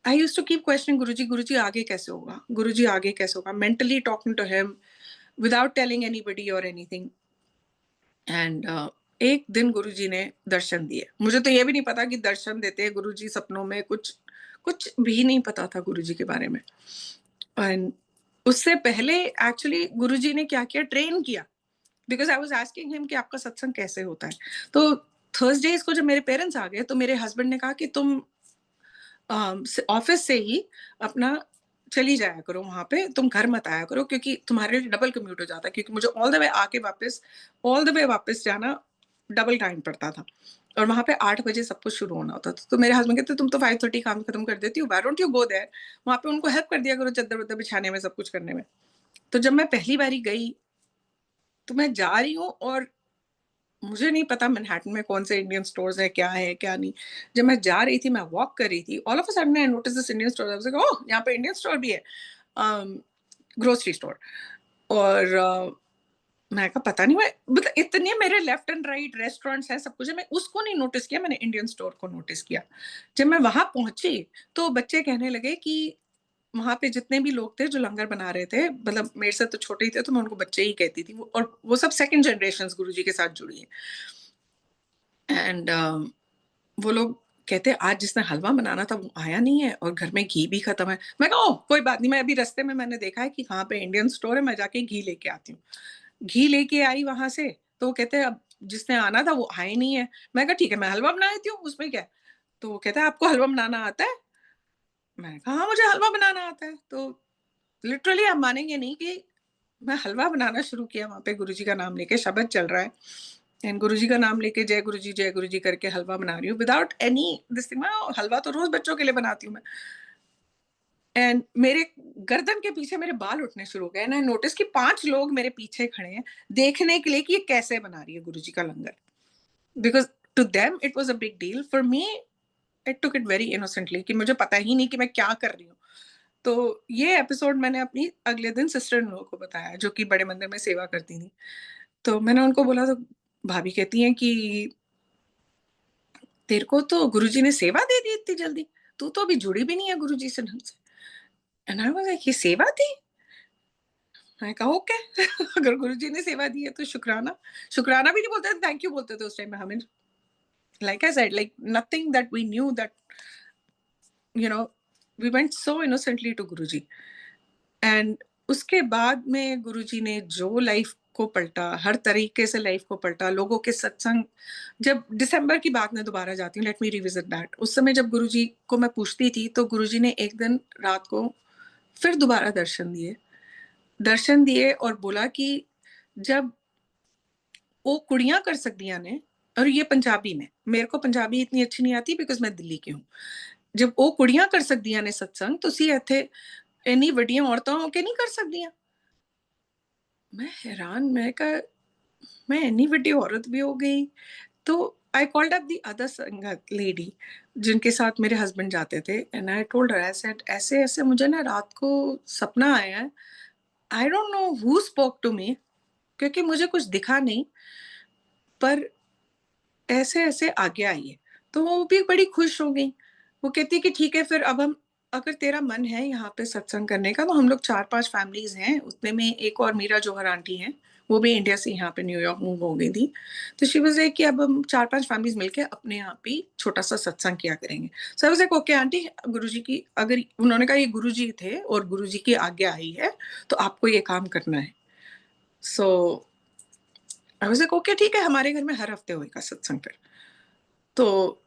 I used to keep questioning, Guruji Guruji आगे कैसे होगा, गुरुजी आगे कैसे होगा, mentally talking to him without telling anybody और एनीथिंग। एंड एक दिन गुरुजी ने दर्शन दिए, मुझे तो ये भी नहीं पता कि दर्शन देते हैं गुरुजी सपनों में, कुछ कुछ भी नहीं पता था गुरुजी के बारे में। एंड उससे पहले एक्चुअली गुरुजी ने क्या किया, ट्रेन किया, because I was asking him कि आपका सत्संग कैसे होता है। तो थर्सडेज को जब मेरे पेरेंट्स आ गए तो मेरे हस्बैंड ने कहा कि तुम ऑफिस से ही अपना चली जाया करो वहां पे, तुम घर मत आया करो, क्योंकि तुम्हारे लिए डबल कम्यूट हो जाता है, क्योंकि मुझे ऑल द वे आके वापस, ऑल द वे वापस जाना डबल टाइम पड़ता था, और वहां पे 8 बजे सब कुछ शुरू होना होता था। तो मेरे हस्बैंड कहते तुम तो 5:30 काम खत्म कर देती हो, why don't you go there, वहां पे उनको हेल्प कर दिया करो चद्दर वद्दर बिछाने में, सब कुछ करने में। तो जब मैं पहली बारी गई तो मैं जा रही हूँ और मुझे नहीं पता मैनहट्टन में कौन से इंडियन स्टोर्स है क्या नहीं। जब मैं जा रही थी, मैं वॉक कर रही थी, all of a sudden I notice this Indian store, I was like oh यहाँ पे इंडियन स्टोर भी है, ग्रोसरी स्टोर। और मैं कहा पता नहीं, मैं मतलब इतने मेरे लेफ्ट एंड राइट रेस्टोरेंट्स हैं, सब कुछ है, मैं उसको नहीं नोटिस किया, मैंने इंडियन स्टोर को नोटिस किया। जब मैं वहां पहुंची तो बच्चे कहने लगे कि वहां पे जितने भी लोग थे जो लंगर बना रहे थे, मतलब मेरे से तो छोटे ही थे तो मैं उनको बच्चे ही कहती थी, और वो सब सेकंड जनरेशन गुरुजी के साथ जुड़ी है। एंड वो लोग कहते आज जिसने हलवा बनाना था वो आया नहीं है और घर में घी भी खत्म है। मैं कहा कोई बात नहीं, मैं अभी रास्ते में मैंने देखा है कि वहां पे इंडियन स्टोर है, मैं जाके घी लेके आती हूँ। घी लेके आई वहां से, तो वो कहते अब जिसने आना था वो आए नहीं है। मैं कहा ठीक है मैं हलवा बना देती हूँ, उसमें क्या है। तो वो कहता है आपको हलवा बनाना आता है। मैंने कहा हाँ मुझे हलवा बनाना आता है। तो लिटरली आप मानेंगे नहीं कि मैं हलवा बनाना शुरू किया वहां पे, गुरुजी का नाम लेके शब्द चल रहा है, एंड गुरुजी का नाम लेके जय गुरु जी करके हलवा बना रही हूँ विदाउट एनी दिस थिंग। मैं हलवा तो रोज बच्चों के लिए बनाती हूँ मैं। एंड मेरे गर्दन के पीछे मेरे बाल उठने शुरू हो गए, एंड आई नोटिस कि 5 लोग मेरे पीछे खड़े हैं देखने के लिए कि ये कैसे बना रही है गुरुजी का लंगर, because to them it was a big deal, for me I took it very innocently कि मुझे पता ही नहीं कि मैं क्या कर रही हूँ। तो ये एपिसोड मैंने अपनी अगले दिन सिस्टर इन लॉ को बताया जो कि बड़े मंदिर में सेवा करती थी। तो मैंने उनको बोला तो भाभी कहती हैं कि तेरे को तो गुरुजी ने सेवा दे दी इतनी जल्दी, तू तो अभी जुड़ी भी नहीं है गुरुजी से ढंग से। एंड आई वाज लाइक ये सेवा थी। मैंने कहा ओके अगर गुरुजी ने सेवा दी है तो शुक्राना, शुक्राना भी नहीं बोलते थे, थैंक यू बोलते थे उस टाइम में हमें। Like I said, like nothing that we knew that, you know, we went so innocently to Guruji. And उसके बाद में गुरुजी ने जो लाइफ को पलटा, हर तरीके से लाइफ को पलटा, लोगों के सत्संग। जब दिसंबर की बात मैं दोबारा जाती हूँ, लेट मी रिविजिट दैट। उस समय जब गुरुजी को मैं पूछती थी तो गुरुजी ने एक दिन रात को फिर दोबारा दर्शन दिए और बोला कि जब वो कुड़ियां कर सकदियां ने, और ये पंजाबी में, मेरे को पंजाबी इतनी अच्छी नहीं आती बिकॉज मैं दिल्ली की हूँ, जब वो कुड़ियां कर सकदियां ने सत्संग, तुसी इत्थे इन्नी वड्डियां औरतां होके नहीं कर सकदियां। मैं हैरान, मैं कहा मैं इतनी बड़ी औरत भी हो गई। तो I called up the other sangat lady जिनके साथ मेरे हस्बैंड जाते थे, and I told her, I said ऐसे ऐसे मुझे ना रात को सपना आया है, I don't know who spoke to me, क्योंकि मुझे कुछ दिखा नहीं, पर ऐसे ऐसे आगे आई है। तो वो भी बड़ी खुश हो गई। वो कहती कि ठीक है, फिर अब हम, अगर तेरा मन है यहाँ पे सत्संग करने का, तो हम लोग 4-5 फैमिलीज हैं, उसमें में एक और मीरा जौहर आंटी हैं, वो भी इंडिया से यहाँ पे न्यूयॉर्क मूव हो गई थी। तो शी वाज लाइक कि अब हम 4-5 फैमिलीज मिलके अपने यहाँ पे छोटा सा सत्संग किया करेंगे। So I was like okay aunty, Guruji की, अगर उन्होंने कहा ये गुरुजी थे और गुरुजी की आज्ञा आई है तो आपको ये काम करना है। सो आई वाज लाइक ओके ठीक है, हमारे घर में हर हफ्ते होएगा सत्संग फिर। तो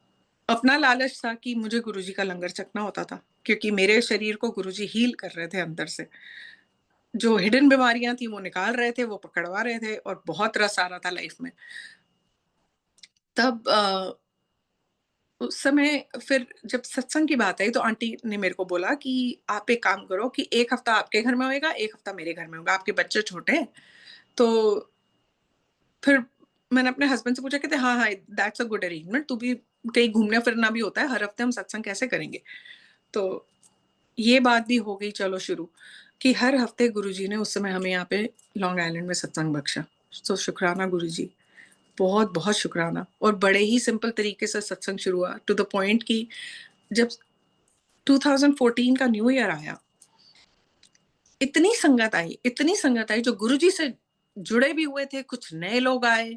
अपना लालच था कि मुझे गुरुजी का लंगर चखना होता था, क्योंकि मेरे शरीर को गुरुजी हील कर रहे थे अंदर से। जो हिडन बीमारियां थी वो निकाल रहे थे, वो पकड़वा रहे थे, और बहुत रस आ रहा था लाइफ में। तब उस समय फिर जब सत्संग की बात आई तो आंटी ने मेरे को बोला कि आप एक काम करो कि एक हफ्ता आपके घर में होएगा, एक हफ्ता मेरे घर में होगा, आपके बच्चे छोटे हैं। तो फिर मैंने अपने हस्बैंड से पूछा, कहते हाँ हाँ दैट्स अ गुड अरेंजमेंट, तू भी कहीं घूमने फिरना भी होता है, हर हफ्ते हम सत्संग कैसे करेंगे। तो ये बात भी हो गई चलो शुरू, कि हर हफ्ते गुरुजी ने उस समय हमें यहाँ पे लॉन्ग आइलैंड में सत्संग बख्शा। तो शुक्राना गुरुजी, बहुत बहुत शुक्राना। और बड़े ही सिंपल तरीके से सत्संग शुरू हुआ, टू द पॉइंट कि जब 2014 का न्यू ईयर आया, इतनी संगत आई जो गुरुजी से जुड़े भी हुए थे, कुछ नए लोग आए।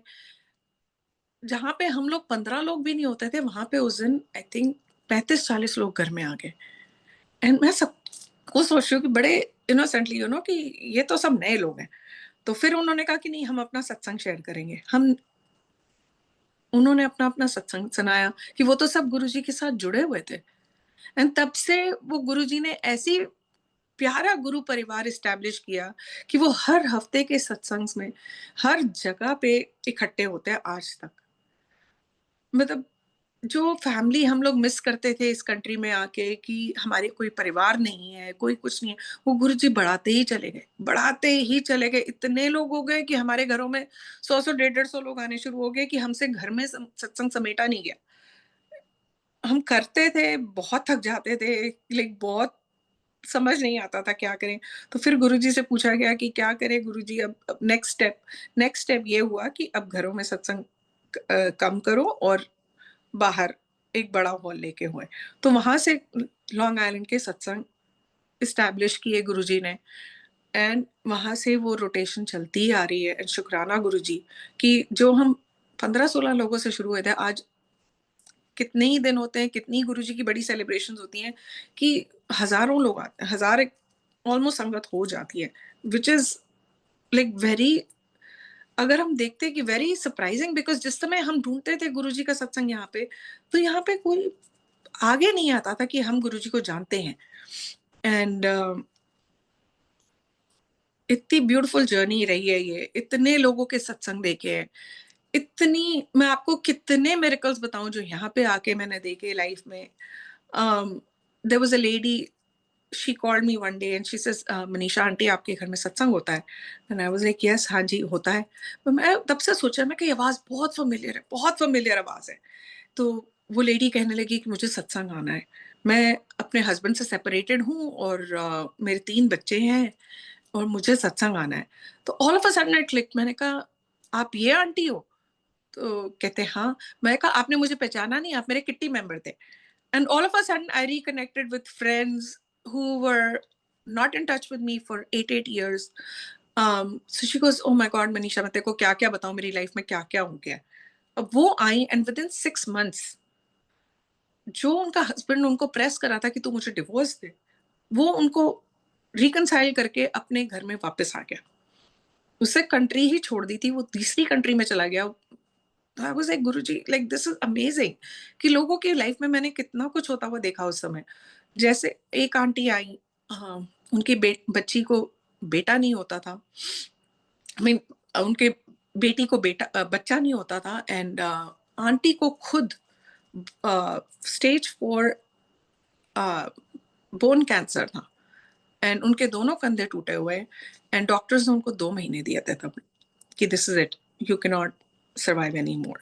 जहाँ पे हम लोग 15 लोग भी नहीं होते थे, वहां पे उस दिन आई थिंक 35-40 लोग घर में आ गए। एंड मैं सबको सोच रही हूँ कि बड़े इनोसेंटली कि ये तो सब नए लोग हैं। तो फिर उन्होंने कहा कि नहीं, हम अपना सत्संग शेयर करेंगे। हम उन्होंने अपना अपना सत्संग सुनाया कि वो तो सब गुरुजी के साथ जुड़े हुए थे। एंड तब से वो गुरुजी ने ऐसी प्यारा गुरु परिवार इस्टेब्लिश किया कि वो हर हफ्ते के सत्संग में हर जगह पे इकट्ठे होते हैं आज तक। मतलब जो फैमिली हम लोग मिस करते थे इस कंट्री में आके, कि हमारे कोई परिवार नहीं है, कोई कुछ नहीं है, वो गुरुजी बढ़ाते ही चले गए। इतने लोग हो गए कि हमारे घरों में 100-100, 150-150 लोग आने शुरू हो गए कि हमसे घर में सत्संग समेटा नहीं गया। हम करते थे, बहुत थक जाते थे, लाइक बहुत समझ नहीं आता था क्या करें। तो फिर गुरुजी से पूछा गया कि क्या करें गुरुजी, अब नेक्स्ट स्टेप ये हुआ कि अब घरों में सत्संग कम करो और बाहर एक बड़ा हॉल लेके हुए। तो वहां से लॉन्ग आइलैंड के सत्संग इस्टेब्लिश किए गुरुजी ने, एंड वहां से वो रोटेशन चलती ही आ रही है। एंड शुक्राना गुरुजी कि जो हम 15-16 लोगों से शुरू हुए थे, आज कितने ही दिन होते हैं, कितनी गुरुजी की बड़ी सेलिब्रेशंस होती हैं कि हजारों लोग आते हैं, हजार ऑलमोस्ट संगत हो जाती है, विच इज लाइक वेरी, अगर हम देखते हैं कि वेरी सरप्राइजिंग। बिकॉज जिस समय हम ढूंढते थे गुरुजी का सत्संग यहाँ पे, तो यहाँ पे कोई आगे नहीं आता था कि हम गुरुजी को जानते हैं। एंड इतनी ब्यूटीफुल जर्नी रही है ये, इतने लोगों के सत्संग देखे हैं, इतनी, मैं आपको कितने मिरेकल्स बताऊं जो यहाँ पे आके मैंने देखे लाइफ में। There was a lady, she called me one day and she says, Manisha aunty आपके घर में सत्संग होता है? And I was like yes, हाँ जी होता है। तो मैं तब से सोचा, मैं कि आवाज बहुत फेमिलियर है, बहुत फेमिलियर आवाज है। तो वो लेडी कहने लगी कि मुझे सत्संग आना है। मैं अपने हस्बैंड से सेपरेटेड हूँ और मेरे 3 बच्चे हैं और मुझे सत्संग आना है। तो all of a sudden I click, मैंने कहा आप ये आंटी हो? तो कहते हाँ। मैं कहा आपने मुझे पहचाना नहीं, आप मेरे किट्टी मेंबर थे। And all of a sudden I reconnected with friends who were not in touch with me for 8 years. So she goes, oh my God Manisha, मैं तेरे को क्या क्या बताऊं, मेरी लाइफ में क्या क्या हो गया। अब वो आई एंड विद इन 6 months जो उनका हस्बैंड उनको प्रेस करा था कि तू मुझे डिवोर्स दे, वो उनको रिकनसाइल करके अपने घर में वापस आ गया। उससे कंट्री ही छोड़ दी थी, वो तीसरी कंट्री में चला गया। आई was like Guruji, like this is amazing कि लोगों की लाइफ में मैंने कितना कुछ होता हुआ देखा उस समय। जैसे एक आंटी आई, हाँ, उनकी बच्ची को बेटा नहीं होता था, आई मीन उनके बेटी को बच्चा नहीं होता था, एंड आंटी को खुद स्टेज 4 बोन कैंसर था, एंड उनके दोनों कंधे टूटे हुए, एंड डॉक्टर्स ने उनको 2 महीने दिए थे तब कि this is it, you can not survive any more.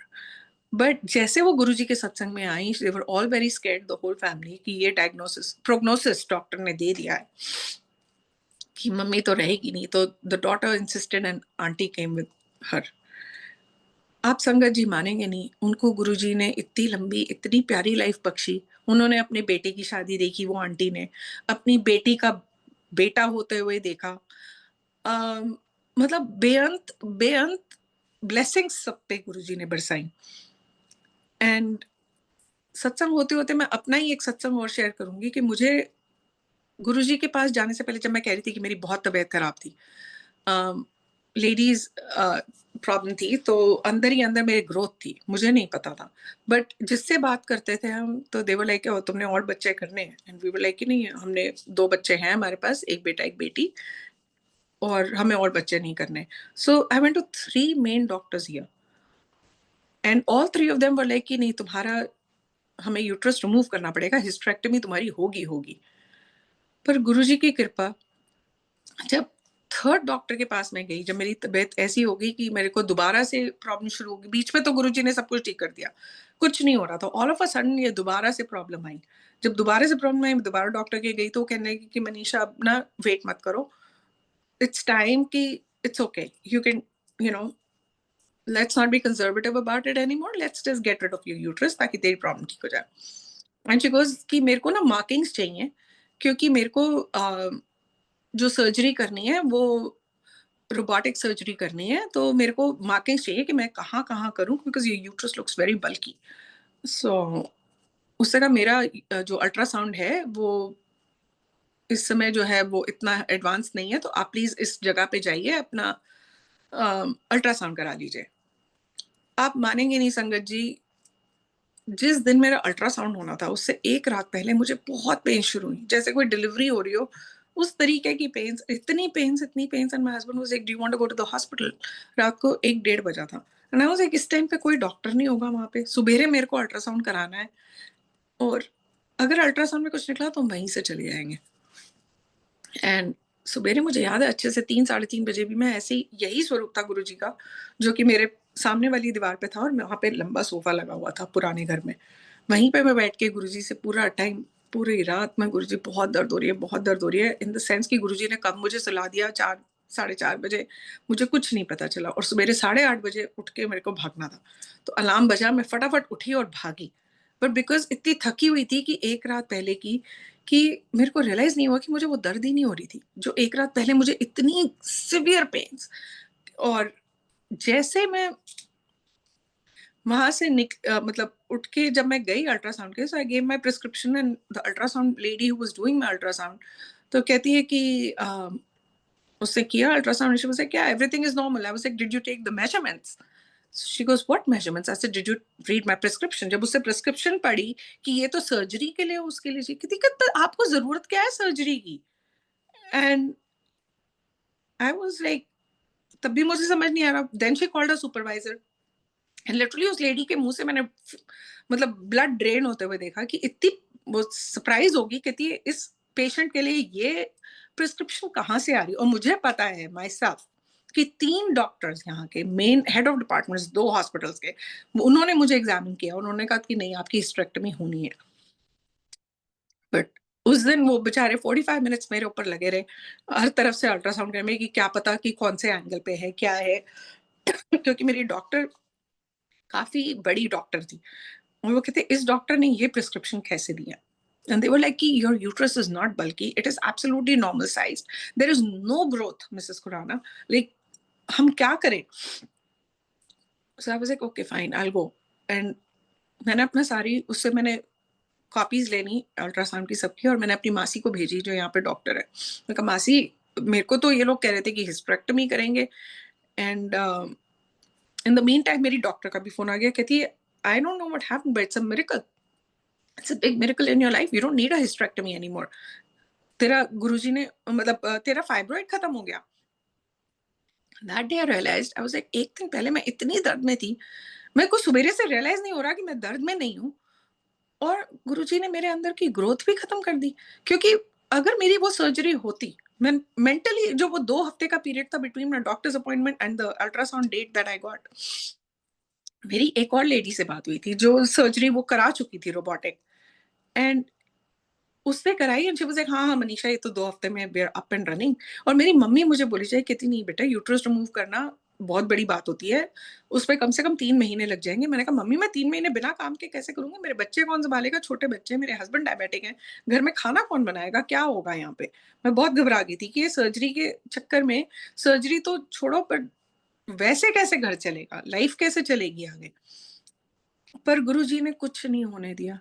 But जैसे वो गुरुजी के सत्संग में आई, they were all very scared, the whole family, कि ये प्रोग्नोसिस डॉक्टर ने दे दिया है कि मम्मी तो रहेगी नहीं। तो the daughter insisted and aunty came with her. आप संगत जी मानेंगे नहीं, उनको गुरुजी ने इतनी लंबी, इतनी प्यारी लाइफ बख्शी। उन्होंने अपने बेटे की शादी देखी, वो आंटी ने अपनी बेटी का बेटा होते हुए देखा। मतलब बेअंत बेअंत ब्लेसिंग्स सब पे गुरुजी ने बरसाई। एंड सत्संग होते होते मैं अपना ही एक सत्संग और शेयर करूंगी कि मुझे गुरुजी के पास जाने से पहले, जब मैं कह रही थी कि मेरी बहुत तबीयत खराब थी, लेडीज प्रॉब्लम थी, तो अंदर ही अंदर मेरी ग्रोथ थी, मुझे नहीं पता था। बट जिससे बात करते थे हम, तो दे वर लाइक, तुमने और बच्चे करने हैं? एंड वी वर लाइक कि नहीं, हमने 2 बच्चे हैं हमारे पास, एक बेटा एक बेटी, और हमें और बच्चे नहीं करने। So I went to 3 main doctors here, and all 3 of them were like कि नहीं, तुम्हारा, हमें यूट्रस रिमूव करना पड़ेगा, हिस्टेरेक्टमी तुम्हारी होगी होगी। पर गुरुजी की कृपा, जब थर्ड डॉक्टर के पास मैं गई, जब मेरी तबीयत ऐसी हो गई कि मेरे को दोबारा से प्रॉब्लम शुरू हो गई, बीच में तो गुरुजी ने सब कुछ ठीक कर दिया, कुछ नहीं हो रहा था, ऑल ऑफ अ सडन ये दोबारा से प्रॉब्लम आई। जब दोबारा से प्रॉब्लम आई, दोबारा डॉक्टर के गई, तो कहने लगी कि मनीषा, अब ना वेट मत करो, इट्स टाइम कि it's okay, you can, you know, let's not be conservative about it any more, let's just get rid of your uterus, ताकि तेरी प्रॉब्लम ठीक हो जाए। एंड शी गोज कि मेरे को ना मार्किंग्स चाहिए, क्योंकि मेरे को जो सर्जरी करनी है वो रोबोटिक सर्जरी करनी है, तो मेरे को मार्किंग्स चाहिए कि मैं कहाँ कहाँ करूँ, बिकॉज ये यूट्रस लुक्स वेरी बल्की। सो उस तरह मेरा जो अल्ट्रासाउंड है वो इस समय जो है वो इतना एडवांस नहीं है, तो आप प्लीज इस जगह पे जाइए, अपना अल्ट्रासाउंड करा लीजिए। आप मानेंगे नहीं संगत जी, जिस दिन मेरा अल्ट्रासाउंड होना था उससे एक रात पहले मुझे बहुत पेन शुरू हुई, जैसे कोई डिलीवरी हो रही हो, उस तरीके की पेन्स, इतनी pains, and my husband was like, do you want to go to the hospital? रात को 1-1:30 बजा था, एंड आई वाज लाइक, इस टाइम पे कोई डॉक्टर नहीं होगा वहां पे, सुबेरे मेरे को अल्ट्रासाउंड कराना है, और अगर अल्ट्रासाउंड में कुछ निकला तो हम वहीं से चले जाएंगे। एंड सुबेरे मुझे याद है अच्छे से, 3-3:30 बजे भी मैं ऐसे ही, यही स्वरूप था गुरुजी का, जो कि मेरे सामने वाली दीवार पे था, और वहां पे लंबा सोफा लगा हुआ था पुराने घर में, वहीं पे मैं बैठ के गुरुजी से पूरा टाइम, पूरी रात में, गुरुजी बहुत दर्द हो रही है, बहुत दर्द हो रही है, इन द सेंस कि गुरुजी ने कब मुझे सुला दिया, 4-4:30 बजे, मुझे कुछ नहीं पता चला, और सुबेरे 8:30 बजे उठ के मेरे को भागना था। तो अलार्म बजा, मैं फटाफट उठी और भागी। बट बिकॉज इतनी थकी हुई थी कि एक रात पहले की, कि मेरे को रियलाइज नहीं हुआ कि मुझे वो दर्द ही नहीं हो रही थी, जो एक रात पहले मुझे इतनी सिवियर पेन्स। और जैसे मैं वहां से मतलब उठ के जब मैं गई अल्ट्रासाउंड के, so I gave my prescription, and the ultrasound lady who was doing my ultrasound, तो कहती है कि उससे किया अल्ट्रासाउंड, शी वाज लाइक, क्या everything is normal? I was like, did you take the measurements? She goes, what measurements? I said, did you read my prescription? जब उससे prescription पढ़ी कि ये तो सर्जरी के लिए, उसके लिए, कि दिक्कत, आपको जरूरत क्या है सर्जरी की? एंड आई वाज लाइक, तब भी मुझे समझ नहीं आ रहा। Then she called a supervisor, and literally उस लेडी के मुंह से मैंने मतलब ब्लड ड्रेन होते हुए देखा, कि इतनी वो सरप्राइज होगी, कहती है इस पेशेंट के लिए ये प्रिस्क्रिप्शन कहाँ से आ रही? और मुझे पता है माई सेल्फ कि 3 डॉक्टर्स यहाँ के, main head of departments 2 hospitals के, उन्होंने मुझे एग्जामिन किया, उन्होंने कहा कि नहीं, आपकी हिस्टेरेक्टमी होनी है। बट उस दिन वो बेचारे 45 मिनट्स मेरे ऊपर लगे रहे, हर तरफ से अल्ट्रासाउंड करने में, कि क्या पता कि कौन से एंगल पे है, क्या है। क्योंकि मेरी डॉक्टर काफी बड़ी डॉक्टर थी, और वो कहते, इस डॉक्टर ने ये प्रिस्क्रिप्शन कैसे दिया? And they were like, your uterus is not bulky, it is absolutely normal sized, there is no growth, Mrs. Khurana, like हम क्या करें? So I was like, okay fine, I'll go. And मैंने अपना सारी, उससे मैंने कॉपीज लेनी ultrasound की सबकी, और मैंने अपनी मासी को भेजी जो यहाँ पे डॉक्टर है। मैं कहा, मासी, मेरे को तो ये लोग कह रहे थे कि हिस्टेरेक्टमी करेंगे, and in the meantime मेरी डॉक्टर का भी फोन आ गया, कहती है I don't know what happened but it's a miracle, it's a big miracle in your life, you don't need a hysterectomy anymore. तेरा गुरुजी ने मतलब तेरा फाइब्रॉइड खत्म हो गया। That day I realised, I was like एक दिन पहले मैं इतनी दर्द में थी, मेरे को सवेरे से रियलाइज नहीं हो रहा कि मैं दर्द में नहीं हूँ, और गुरुजी ने मेरे अंदर की ग्रोथ भी खत्म कर दी। क्योंकि अगर मेरी वो सर्जरी होती, मैं मेंटली जो वो 2 हफ्ते का पीरियड था between my doctor's appointment and the ultrasound date that I got, मेरी एक और लेडी से बात हुई थी जो सर्जरी वो करा चुकी थी रोबोटिक, एंड उसने कराई एंड शी वाज लाइक हाँ हाँ मनीषा ये तो 2 हफ्ते में we are up and running. और मेरी मम्मी मुझे बोली जाए, कहती नहीं बेटा यूट्रस रिमूव करना बहुत बड़ी बात होती है, उस पर कम से कम 3 महीने लग जाएंगे। मैंने कहा मम्मी मैं 3 महीने बिना काम के कैसे करूंगी, मेरे बच्चे कौन संभालेगा, छोटे बच्चे, मेरे हस्बैंड डायबिटिक हैं, घर में खाना कौन बनाएगा, क्या होगा यहाँ पे। मैं बहुत घबरा गई थी कि ये सर्जरी के चक्कर में, सर्जरी तो छोड़ो पर वैसे कैसे घर चलेगा, लाइफ कैसे चलेगी आगे। पर गुरुजी ने कुछ नहीं होने दिया,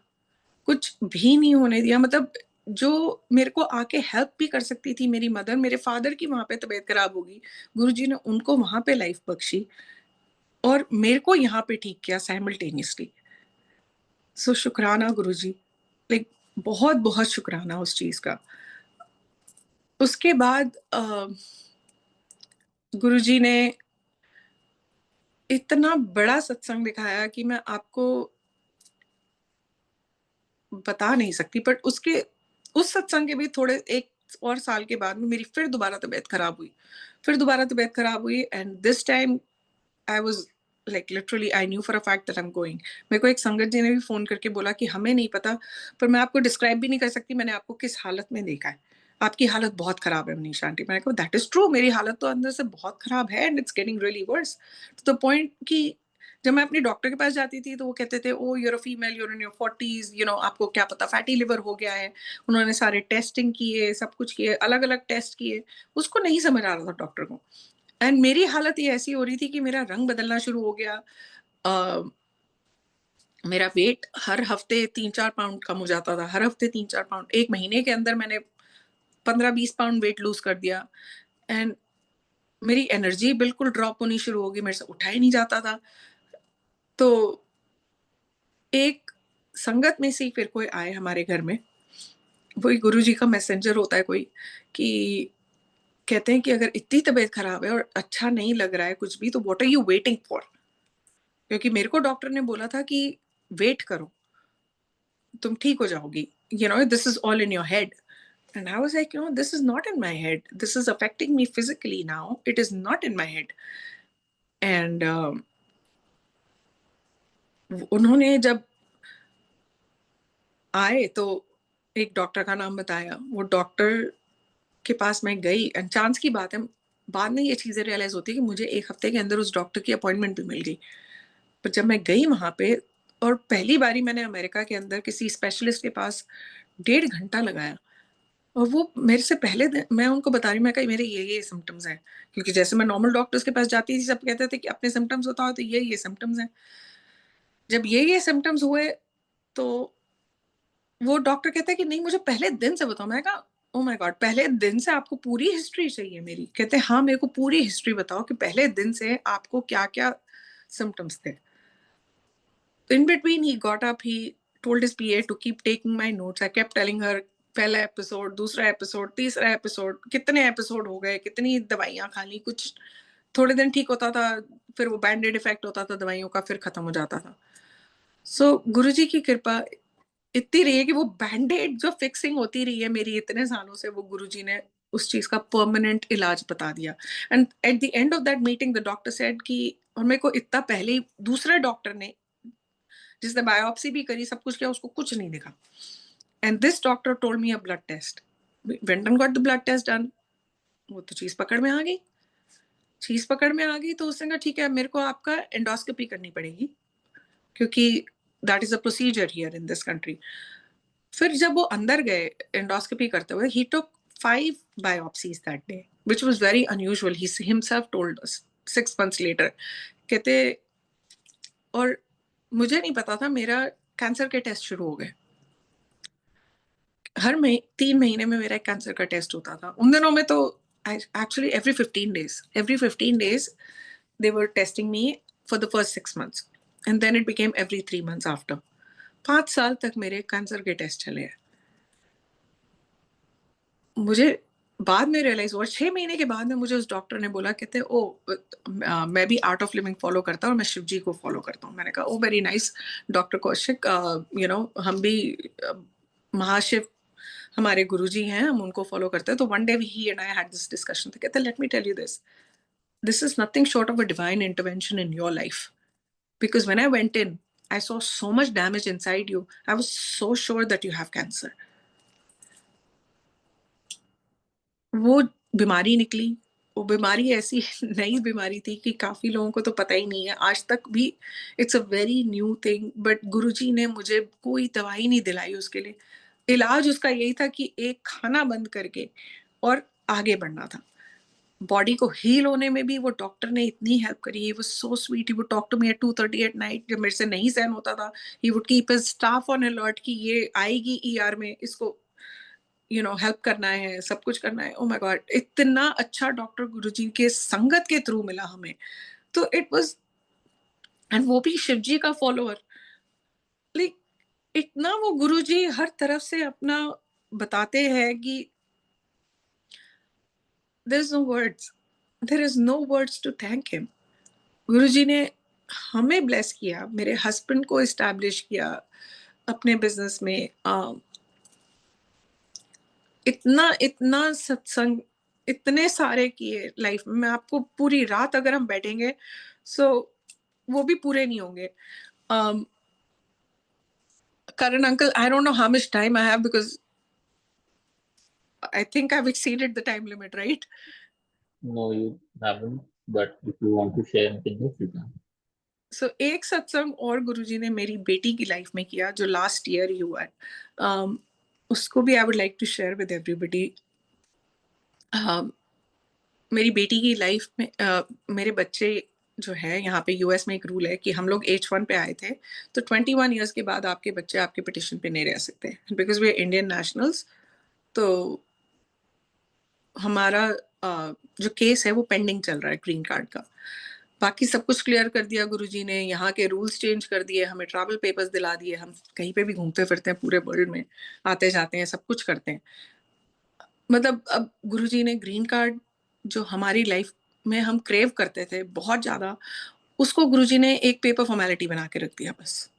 कुछ भी नहीं होने दिया। मतलब जो मेरे को आके हेल्प भी कर सकती थी, मेरी मदर, मेरे फादर की वहां पे तबीयत खराब होगी, गुरुजी ने उनको वहां पे लाइफ बख्शी और मेरे को यहाँ पे ठीक किया साइमल्टेनियसली। सो शुक्राना गुरुजी, लाइक बहुत बहुत शुक्राना उस चीज का। उसके बाद गुरुजी ने इतना बड़ा सत्संग दिखाया कि मैं आपको बता नहीं सकती। बट उसके उस सत्संग के भी थोड़े 1 और साल के बाद में मेरी फिर दोबारा तबीयत खराब हुई, and this time I was like literally I knew for a fact that I am going. मेरे को एक संगत जी ने भी फोन करके बोला कि हमें नहीं पता, पर मैं आपको डिस्क्राइब भी नहीं कर सकती मैंने आपको किस हालत में देखा है, आपकी हालत बहुत खराब है मनीषा आंटी। मैंने कहा दैट इज ट्रू, मेरी हालत तो अंदर से बहुत खराब है and it's getting really worse to the point कि जब मैं अपनी डॉक्टर के पास जाती थी तो वो कहते थे oh you're a female, you're in your 40s, you know आपको क्या पता फैटी लिवर हो गया है। उन्होंने सारे टेस्टिंग किए, सब कुछ किए, अलग अलग टेस्ट किए, उसको नहीं समझ आ रहा था डॉक्टर को। एंड मेरी हालत ये ऐसी हो रही थी कि मेरा रंग बदलना शुरू हो गया, मेरा वेट हर हफ्ते 3-4 पाउंड कम हो जाता था, हर हफ्ते 3-4 पाउंड। 1 महीने के अंदर मैंने 15-20 पाउंड वेट लूज कर दिया एंड मेरी एनर्जी बिल्कुल ड्रॉप होनी शुरू हो गई, मेरे से उठा ही नहीं जाता था। तो एक संगत में से फिर कोई आए हमारे घर में, वही गुरु जी का मैसेंजर होता है कोई, कि कहते हैं कि अगर इतनी तबीयत खराब है और अच्छा नहीं लग रहा है कुछ भी, तो what are you waiting for. क्योंकि मेरे को डॉक्टर ने बोला था कि वेट करो तुम ठीक हो जाओगी, you know this is all in your head. And I was like, you know this is not in my head, this is affecting me physically now, it is not in my head. And उन्होंने जब आए तो एक doctor का नाम बताया, वो doctor के पास मैं गई एंड चांस की बात है, बाद में ये चीजें रियलाइज होती है कि मुझे 1 हफ्ते के अंदर उस डॉक्टर की अपॉइंटमेंट भी मिल गई। पर जब मैं गई वहां पे और पहली बारी मैंने अमेरिका के अंदर किसी स्पेशलिस्ट के पास 1.5 घंटा लगाया, और वो मेरे से पहले मैं उनको बता रही हूँ, मैं कही मेरे ये सिम्टम्स हैं, क्योंकि जैसे मैं नॉर्मल डॉक्टर्स के पास जाती थी सब कहते थे कि अपने सिम्टम्स बताओ, तो ये सिम्टम्स हैं। जब ये सिम्टम्स हुए तो वो डॉक्टर कहता है कि नहीं मुझे पहले दिन से बताओ। मैं कहा ओ माय गॉड, पहले दिन से आपको पूरी हिस्ट्री चाहिए मेरी? कहते हैं हाँ मेरे को पूरी हिस्ट्री बताओ कि पहले दिन से आपको क्या क्या सिम्टम्स थे। In between he got up, he told his PA to keep taking my notes. I kept telling her पहला एपिसोड, दूसरा एपिसोड, तीसरा एपिसोड, कितने एपिसोड हो गए, कितनी दवाइयां खा ली, कुछ थोड़े दिन ठीक होता था, फिर वो बैंडेड इफेक्ट होता था दवाइयों का, फिर खत्म हो जाता था। सो गुरुजी की कृपा इतनी रही है कि वो बैंडेड जो फिक्सिंग होती रही है मेरी इतने सालों से, वो गुरुजी ने उस चीज का परमानेंट इलाज बता दिया। And at the end of that meeting the doctor said कि, और मेरे को इतना पहले ही दूसरे डॉक्टर ने जिसने बायोप्सी भी करी, सब कुछ किया, उसको कुछ नहीं दिखा। And this doctor told me a blood test, went and got the blood test done. वो तो चीज पकड़ में आ गई, तो उसने कहा ठीक है मेरे को आपका एंडोस्कोपी करनी पड़ेगी, क्योंकि that is a procedure here in this country. फिर जब वो अंदर गए एंडोस्कोपी करते हुए, ही टुक 5 biopsies that day, which was very unusual. He himself told us 6 months later. कहते, और मुझे नहीं पता था, मेरा कैंसर के टेस्ट शुरू हो गए। हर 3 महीने में मेरा एक कैंसर का टेस्ट होता था। उन दिनों में तो actually every 15 days they were testing me for the first 6 months, and then it became every 3 months after. 5 साल तक मेरे कैंसर के टेस्ट चले हैं. मुझे बाद में रियलाइज हुआ, 6 महीने के बाद में मुझे उस डॉक्टर ने बोला, कहते मैं भी आर्ट ऑफ लिविंग फॉलो करता हूँ और मैं शिव जी को फॉलो करता हूँ. मैंने कहा ओ वेरी नाइस डॉक्टर कौशिक, हम भी महाशिव हमारे गुरुजी हैं, हम उनको फॉलो करते हैं. तो one day he and I had this discussion. कहते let me tell you this is nothing short of a divine intervention in your life, because when I went in I saw so much damage inside you. I was so sure that you have cancer. वो बीमारी निकली. वो बीमारी ऐसी नई बीमारी थी कि काफी लोगों को तो पता ही नहीं है आज तक भी. It's a very new thing. But Guruji ने मुझे कोई दवाई नहीं दिलाई उसके लिए. इलाज उसका यही था कि एक खाना बंद करके और आगे बढ़ना था. बॉडी को हील होने में भी वो डॉक्टर ने इतनी हेल्प करी. He was so sweet. He would talk to me at 2:30 at night जब मेरे से नहीं सहन होता था. He would keep his staff on alert कि ये आएगी ईआर में, इसको हेल्प करना है, सब कुछ करना है. ओ माय गॉड, इतना अच्छा डॉक्टर गुरुजी के संगत के थ्रू मिला हमें. तो इट वाज, एंड वो भी शिवजी का फॉलोअर. लाइक इतना वो गुरुजी हर तरफ से अपना बताते हैं कि there is no words, there is no words to thank him. Guruji ने हमें ब्लेस किया, मेरे हस्बैंड को एस्टैब्लिश किया अपने बिजनेस में. इतना इतना सत्संग इतने सारे किए लाइफ में. मैं आपको पूरी रात अगर हम बैठेंगे सो वो भी पूरे नहीं होंगे. Karan uncle, I don't know how much time I have because I think I've exceeded the time limit, right? No, you haven't. But if you want to share anything else, you can. So एक सत्संग और गुरुजी ने मेरी बेटी की life में किया जो लास्ट ईयर ही हुआ है. उसको भी I would like to share with everybody. मेरी बेटी की लाइफ में मेरे बच्चे जो है, यहाँ पे यूएस में एक रूल है कि हम लोग H1 पे आए थे तो 21 ईयर्स के बाद आपके बच्चे आपके पिटिशन पे नहीं रह सकते because we are Indian nationals. तो हमारा जो केस है वो पेंडिंग चल रहा है ग्रीन कार्ड का. बाकी सब कुछ क्लियर कर दिया गुरुजी ने. यहाँ के रूल्स चेंज कर दिए, हमें ट्रैवल पेपर्स दिला दिए. हम कहीं पे भी घूमते फिरते हैं पूरे वर्ल्ड में, आते जाते हैं, सब कुछ करते हैं. मतलब अब गुरुजी ने ग्रीन कार्ड जो हमारी लाइफ में हम क्रेव करते थे बहुत ज्यादा, उसको गुरुजी ने एक पेपर फॉर्मेलिटी बना के रख दिया बस.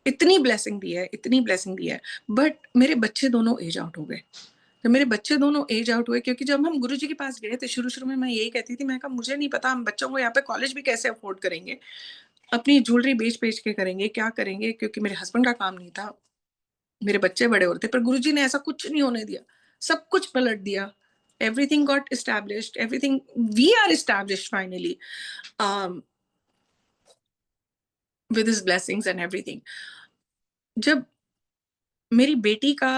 इतनी ब्लेसिंग दी है, इतनी ब्लेसिंग दी है. बट मेरे बच्चे दोनों एज आउट हो गए. जब मेरे बच्चे दोनों एज आउट हुए, क्योंकि जब हम गुरुजी के पास गए थे शुरू में मैं यही कहती थी, मैं कहा मुझे नहीं पता हम बच्चों को यहाँ पे कॉलेज भी कैसे अफोर्ड करेंगे, अपनी ज्वेलरी बेच के करेंगे, क्या करेंगे, क्योंकि मेरे हस्बैंड का काम नहीं था, मेरे बच्चे बड़े हो रहे थे. पर गुरुजी ने ऐसा कुछ नहीं होने दिया, सब कुछ पलट दिया. Everything got established. Everything, we are established finally, with his blessings and everything. जब मेरी बेटी का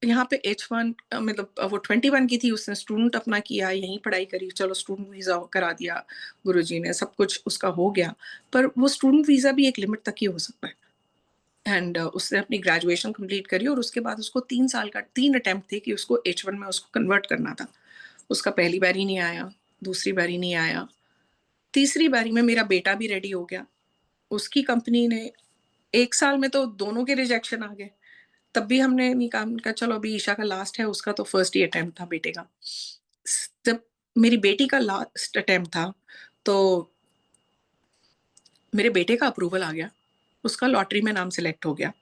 यहाँ पे H1 मतलब वो 21 की थी, उसने स्टूडेंट अपना किया, यहीं पढ़ाई करी, चलो स्टूडेंट वीजा करा दिया गुरुजी ने, सब कुछ उसका हो गया. पर वो स्टूडेंट वीजा भी एक लिमिट तक ही हो सकता है. एंड उसने अपनी ग्रेजुएशन कंप्लीट करी और उसके बाद उसको 3 साल का 3 अटेम्प्ट थे कि उसको H1 में उसको कन्वर्ट करना था. उसका पहली बारी नहीं आया, दूसरी बारी नहीं आया, तीसरी बारी में मेरा बेटा भी रेडी हो गया. उसकी कंपनी ने 1 साल में तो दोनों के रिजेक्शन आ गए. तब भी हमने नहीं कहा चलो अभी ईशा का लास्ट है, उसका तो फर्स्ट ही अटेम्प्ट था बेटे का. जब मेरी बेटी का लास्ट अटेम्प्ट था तो मेरे बेटे का अप्रूवल आ गया, उसका लॉटरी में नाम सिलेक्ट हो गया.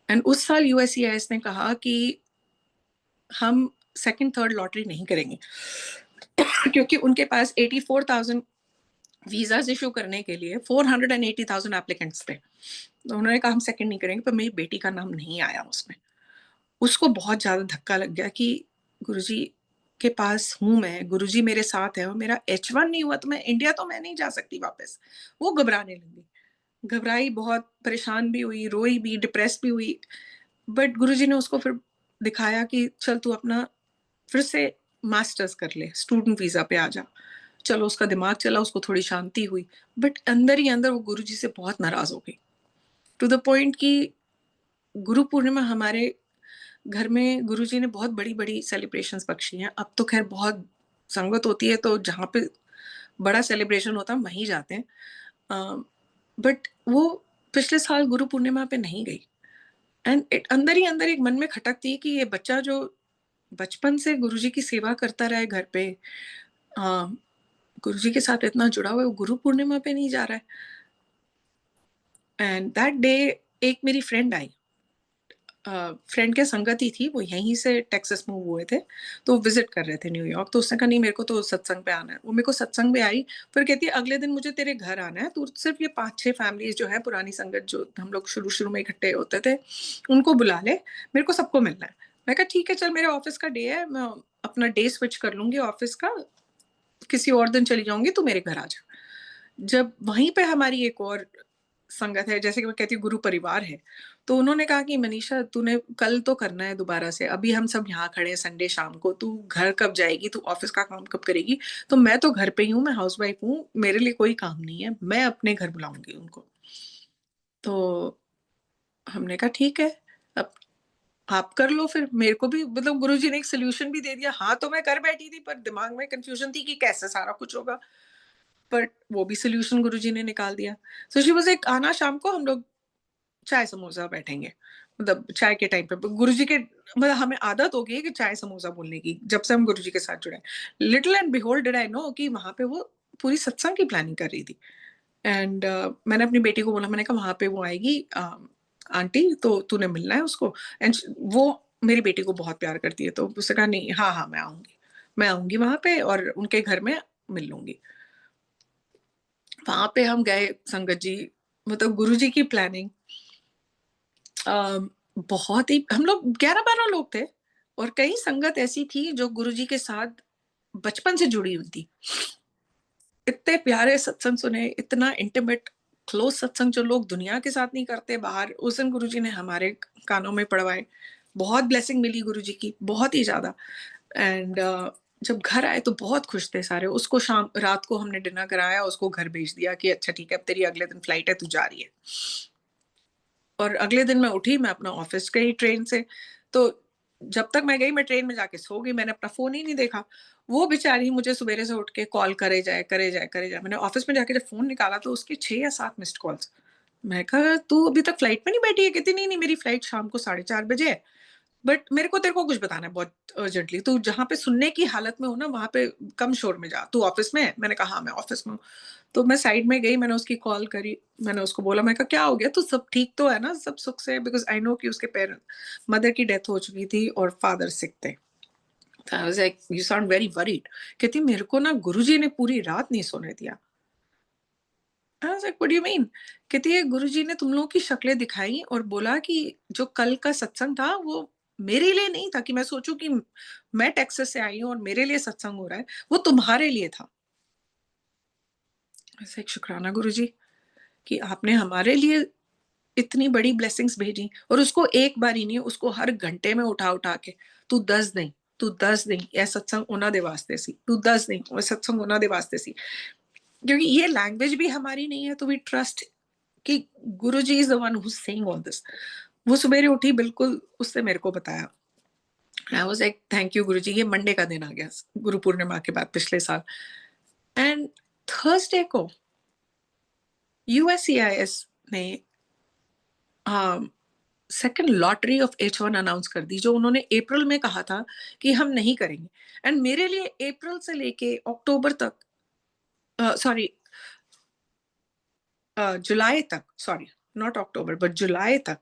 एंड उस साल यूएससीआईएस ने कहा कि हम सेकंड थर्ड लॉटरी नहीं करेंगे क्योंकि उनके पास 84,000 वीजा इशू करने के लिए 480,000 एप्लीकेंट्स थे. तो उन्होंने कहा हम सेकंड नहीं करेंगे. पर मेरी बेटी का नाम नहीं आया उसमें. उसको बहुत ज्यादा धक्का लग गया कि गुरुजी के पास हूं मैं, गुरुजी मेरे साथ है, और मेरा H1 नहीं हुआ तो मैं इंडिया तो मैं नहीं जा सकती वापस. वो घबराने लगी, घबराई बहुत, परेशान भी हुई, रोई भी, डिप्रेस भी हुई. बट गुरुजी ने उसको फिर दिखाया कि चल तू अपना फिर से मास्टर्स कर ले, स्टूडेंट वीजा पे आ जा. चलो उसका दिमाग चला, उसको थोड़ी शांति हुई. बट अंदर ही अंदर वो गुरुजी से बहुत नाराज हो गई, टू द पॉइंट कि गुरु पूर्णिमा हमारे घर में गुरुजी ने बहुत बड़ी बड़ी सेलिब्रेशंस बख्शी हैं. अब तो खैर बहुत संगत होती है तो जहाँ पे बड़ा सेलिब्रेशन होता है, हम वहीं जाते हैं। बट वो पिछले साल गुरु पूर्णिमा पे नहीं गई। एंड अंदर ही अंदर एक मन में खटक थी कि ये बच्चा जो बचपन से गुरुजी की सेवा करता रहा है घर पे, गुरुजी के साथ इतना जुड़ा हुआ है, वो गुरु पूर्णिमा पे नहीं जा रहा है। एंड दैट डे एक मेरी फ्रेंड आई, फ्रेंड के संगति थी, वो यहीं से टेक्सास मूव हुए थे, तो विजिट कर रहे थे न्यूयॉर्क। तो उसने कहा नहीं मेरे को तो सत्संग पे आना है। वो मेरे को सत्संग में आई, फिर कहती है अगले दिन मुझे तेरे घर आना है, तो सिर्फ ये 5-6 फैमिलीज जो है पुरानी संगत, जो हम लोग शुरू शुरू में इकट्ठे होते थे, उनको बुला ले, मेरे को सबको मिलना है। मैं कहा ठीक है चल, मेरे ऑफिस का डे है, मैं अपना डे स्विच कर लूंगी ऑफिस का, किसी और दिन चली जाऊंगी, तू मेरे घर आ जा। जब वहीं पे हमारी एक और संगत है, जैसे कि मैं कहती हूँ गुरु परिवार है, तो उन्होंने कहा कि मनीषा तूने कल तो करना है दोबारा से, अभी हम सब यहाँ खड़े हैं संडे शाम को, तू घर कब जाएगी, तू ऑफिस का काम कब करेगी। तो मैं तो घर पे ही हूँ, मैं हाउसवाइफ हूँ, मेरे लिए कोई काम नहीं है, मैं अपने घर बुलाऊंगी उनको। तो हमने कहा ठीक है, अब आप कर लो फिर। मेरे को भी मतलब गुरुजी ने एक सोल्यूशन भी दे दिया। हाँ तो मैं कर बैठी थी, पर दिमाग में कंफ्यूजन थी कि कैसे सारा कुछ होगा, बट वो भी सोल्यूशन गुरुजी ने निकाल दिया। सो शी वाज एक, आना शाम को हम लोग चाय समोसा बैठेंगे, मतलब चाय के टाइम पे गुरुजी के, मतलब हमें आदत हो गई है कि चाय समोसा बोलने की, जब से हम गुरुजी के साथ जुड़े। Little and behold did I know कि वहां पे वो पूरी सत्संग की प्लानिंग कर रही थी। एंड मैंने अपनी बेटी को बोला, मैंने कहा वहां पे वो आएगी आंटी, तो तूने मिलना है उसको। एंड वो मेरी बेटी को बहुत प्यार करती है, तो उसने कहा नहीं, हाँ हाँ मैं आऊंगी वहां पे और उनके घर में मिल लूंगी। वहां पे हम गए, संगत जी, मतलब गुरु जी की प्लानिंग, बहुत ही, हम लोग 11-12 लोग थे, और कई संगत ऐसी थी जो गुरु जी के साथ बचपन से जुड़ी हुई थी। इतने प्यारे सत्संग सुने, इतना इंटीमेट क्लोज सत्संग जो लोग दुनिया के साथ नहीं करते बाहर, उस दिन गुरु जी ने हमारे कानों में पड़वाए। बहुत ब्लेसिंग मिली गुरु जी की, बहुत ही ज्यादा। एंड जब घर आए तो बहुत खुश थे सारे। उसको शाम रात को हमने डिनर कराया, उसको घर भेज दिया कि अच्छा ठीक है, अब तेरी अगले दिन फ्लाइट है, तू जा रही है। और अगले दिन मैं उठी, मैं अपना ऑफिस गई ट्रेन से, तो जब तक मैं गई मैं ट्रेन में जाके सो गई, मैंने अपना फोन ही नहीं देखा। वो बेचारी मुझे सवेरे से उठ के कॉल करे जाए करे जाए करे जाए। मैंने ऑफिस में जाके जब फोन निकाला तो उसके 6 या 7 मिस्ड कॉल्स। मैं कहा तू अभी तक फ्लाइट में नहीं बैठी है? कहती नहीं नहीं, मेरी फ्लाइट शाम को 4:30 बजे है, बट मेरे को तेरे को कुछ बताना है बहुत अर्जेंटली। तू जहाँ पे सुनने की हालत में हो ना, वहां पे कम शोर में जा। तू ऑफिस में है? मैंने कहा हाँ मैं ऑफिस में हूँ। तो मैं साइड में गई, मैंने उसकी कॉल करी, मैंने उसको बोला, मैं कहा क्या हो गया, तू सब ठीक तो है ना, सब सुख से? बिकॉज आई नो कि उसके पेरेंट, मदर की डेथ हो चुकी थी और फादर सिक थे। आई was like you sound very worried. कहती मेरे को ना गुरुजी ने पूरी रात नहीं सोने दिया। आई was like what do you mean? कहती है गुरुजी ने तुम लोगों की शक्लें दिखाई और बोला कि जो कल का सत्संग था वो मेरे लिए नहीं था, कि मैं सोचूं कि मैं टेक्सास से आई हूँ और मेरे लिए सत्संग हो रहा है, वो तुम्हारे लिए था। ऐसे एक शुक्राना गुरुजी कि आपने हमारे लिए इतनी बड़ी ब्लेसिंग्स भेजी। और उसको एक बार ही नहीं, उसको हर घंटे में उठा उठा के, तू दस नहीं, तू दस नहीं, यह सत्संग उन्हों दे वास्ते सी, तू दस नहीं, वह सत्संग उन्हों दे वास्ते सी। क्योंकि ये लैंग्वेज भी हमारी नहीं है, तो वी ट्रस्ट कि Guru ji is the one who saying all this. वो सवेरे उठी, बिल्कुल उससे मेरे को बताया। I was like thank you Guru ji. ये मंडे का दिन आ गया, गुरु पूर्णिमा के बाद पिछले साल। एंड थर्सडे को यूएससीआईएस ने second lottery of H1 announce कर दी, जो उन्होंने अप्रैल में कहा था कि हम नहीं करेंगे। एंड मेरे लिए अप्रैल से लेके अक्टूबर तक, सॉरी जुलाई तक, सॉरी नॉट अक्टूबर बट जुलाई तक,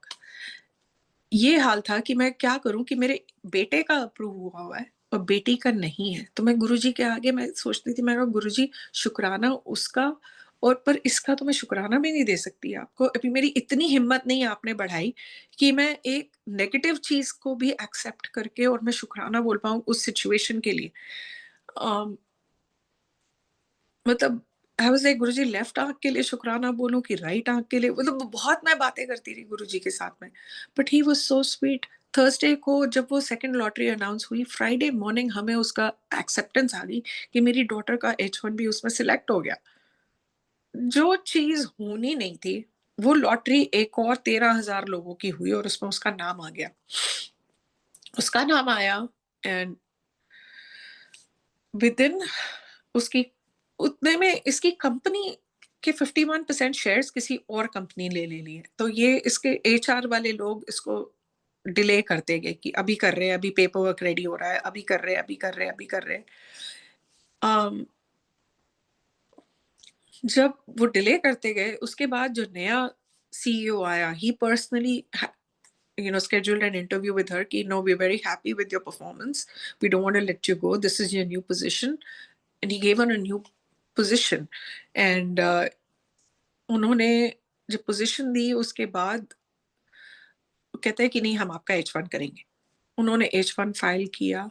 ये हाल था कि मैं क्या करूं कि मेरे बेटे का अप्रूव हुआ है और बेटी का नहीं है। तो मैं गुरुजी के आगे मैं सोचती थी, मैं गुरुजी शुक्राना उसका, और पर इसका तो मैं शुक्राना भी नहीं दे सकती आपको। अभी मेरी इतनी हिम्मत नहीं आपने बढ़ाई कि मैं एक नेगेटिव चीज को भी एक्सेप्ट करके और मैं शुक्राना बोल पाऊं उस सिचुएशन के लिए। अम, मतलब आई वाज लाइक गुरुजी, लेफ्ट आंख के लिए शुक्राना बोलूं कि राइट आंख के लिए? मतलब बहुत मैं बातें करती रही गुरुजी के साथ में, but he was so sweet. Thursday को जब वो सेकंड लॉटरी अनाउंस हुई, फ्राइडे मॉर्निंग हमें उसका एक्सेप्टेंस आ गई कि मेरी डॉटर का H1 भी उसमें सिलेक्ट हो गया। जो चीज होनी नहीं थी, वो लॉटरी एक और 13,000 लोगों की हुई और उसमें उसका नाम आ गया। उसका नाम आया, एंड विद इन उसकी उतने में इसकी कंपनी के 51% शेयर्स किसी और कंपनी ले लिए। तो ये इसके एचआर वाले लोग इसको डिले करते गए कि अभी कर रहे हैं, अभी पेपर वर्क रेडी हो रहा है, अभी कर रहे हैं, अभी कर रहे हैं, अभी कर रहे हैं। जब वो डिले करते गए, उसके बाद जो नया सीईओ आया, ही personally scheduled an interview with her कि no, we're very happy with your performance, we don't want to let you go, this is your new position, and he gave her a new position. And उन्होंने जब position दी उसके बाद कहते हैं कि नहीं, हम आपका H1 करेंगे। उन्होंने H1 फाइल किया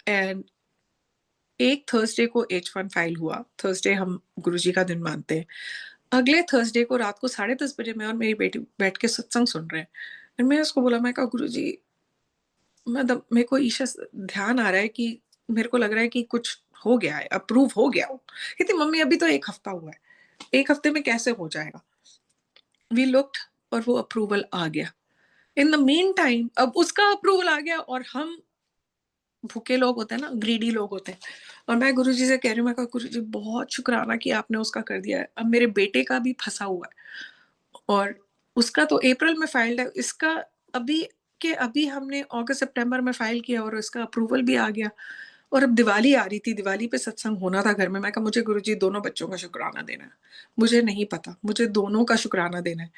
एंड एक थर्सडे को H1 फाइल हुआ। थर्सडे हम गुरुजी का दिन मानते हैं। अगले थर्सडे को रात को 10:30 बजे मैं और मेरी बेटी बैठ के सत्संग सुन रहे हैं। मैं उसको बोला, मैं कहा गुरुजी, मतलब मेरे को ईशा ध्यान आ रहा है कि मेरे को लग रहा है कि कुछ हो गया है, अप्रूव हो गया हो। कहती मम्मी अभी तो 1 हफ्ता हुआ है, 1 हफ्ते में कैसे हो जाएगा। वी लुक्ड और वो अप्रूवल आ गया। इन द मीन टाइम अब उसका अप्रूवल आ गया और हम भूखे लोग होते हैं ना, ग्रीडी लोग होते हैं। और मैं गुरुजी से कह रही हूँ, मैं कहा गुरुजी बहुत शुक्राना कि आपने उसका कर दिया है। अब मेरे बेटे का भी फंसा हुआ है और उसका तो अप्रैल में फाइल्ड है, इसका अभी हमने अगस्त सितंबर में फाइल किया और इसका अप्रूवल भी आ गया। और अब दिवाली आ रही थी, दिवाली पे सत्संग होना था घर में। मैं कहा मुझे गुरुजी दोनों बच्चों का शुक्राना देना है, मुझे नहीं पता, मुझे दोनों का शुक्राना देना है।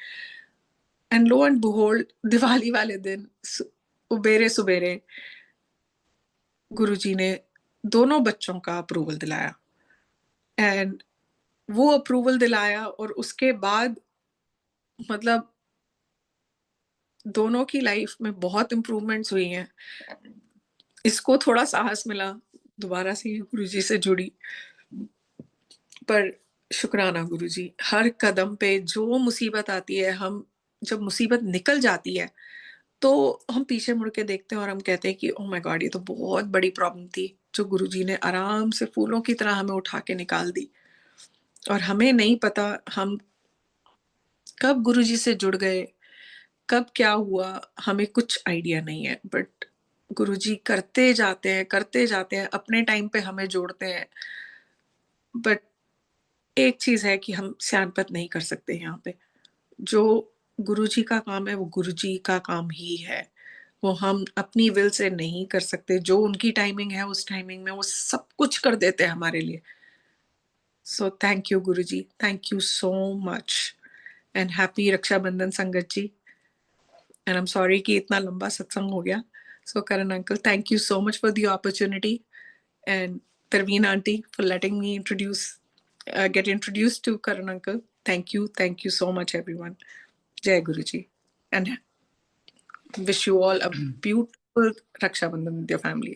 And low and behold, Diwali वाले दिन सुबेरे सुबेरे गुरुजी ने दोनों बच्चों का अप्रूवल दिलाया। एंड वो अप्रूवल दिलाया और उसके बाद मतलब दोनों की लाइफ में बहुत इम्प्रूवमेंट्स हुई हैं। इसको थोड़ा साहस मिला, दोबारा से गुरुजी से जुड़ी। पर शुक्राना गुरुजी, हर कदम पे जो मुसीबत आती है, हम जब मुसीबत निकल जाती है तो हम पीछे मुड़ के देखते हैं और हम कहते हैं कि ओह माय गॉड, ये तो बहुत बड़ी प्रॉब्लम थी जो गुरुजी ने आराम से फूलों की तरह हमें उठा के निकाल दी। और हमें नहीं पता हम कब गुरुजी से जुड़ गए, कब क्या हुआ, हमें कुछ आइडिया नहीं है। बट गुरुजी करते जाते हैं, अपने टाइम पे हमें जोड़ते हैं। बट एक चीज है कि हम सियानपत नहीं कर सकते यहाँ पे। जो गुरुजी का काम है वो गुरुजी का काम ही है, वो हम अपनी विल से नहीं कर सकते। जो उनकी टाइमिंग है उस टाइमिंग में वो सब कुछ कर देते हैं हमारे लिए। So thank you Guruji, thank you so much and happy Rakshabandhan संगत जी। एंड आई एम सॉरी कि इतना लंबा सत्संग हो गया। So Karan uncle, thank you so much for the opportunity, and Parveen auntie for letting me get introduced to Karan uncle. Thank you so much everyone. Jai Guruji, and wish you all a beautiful Raksha Bandhan with your families.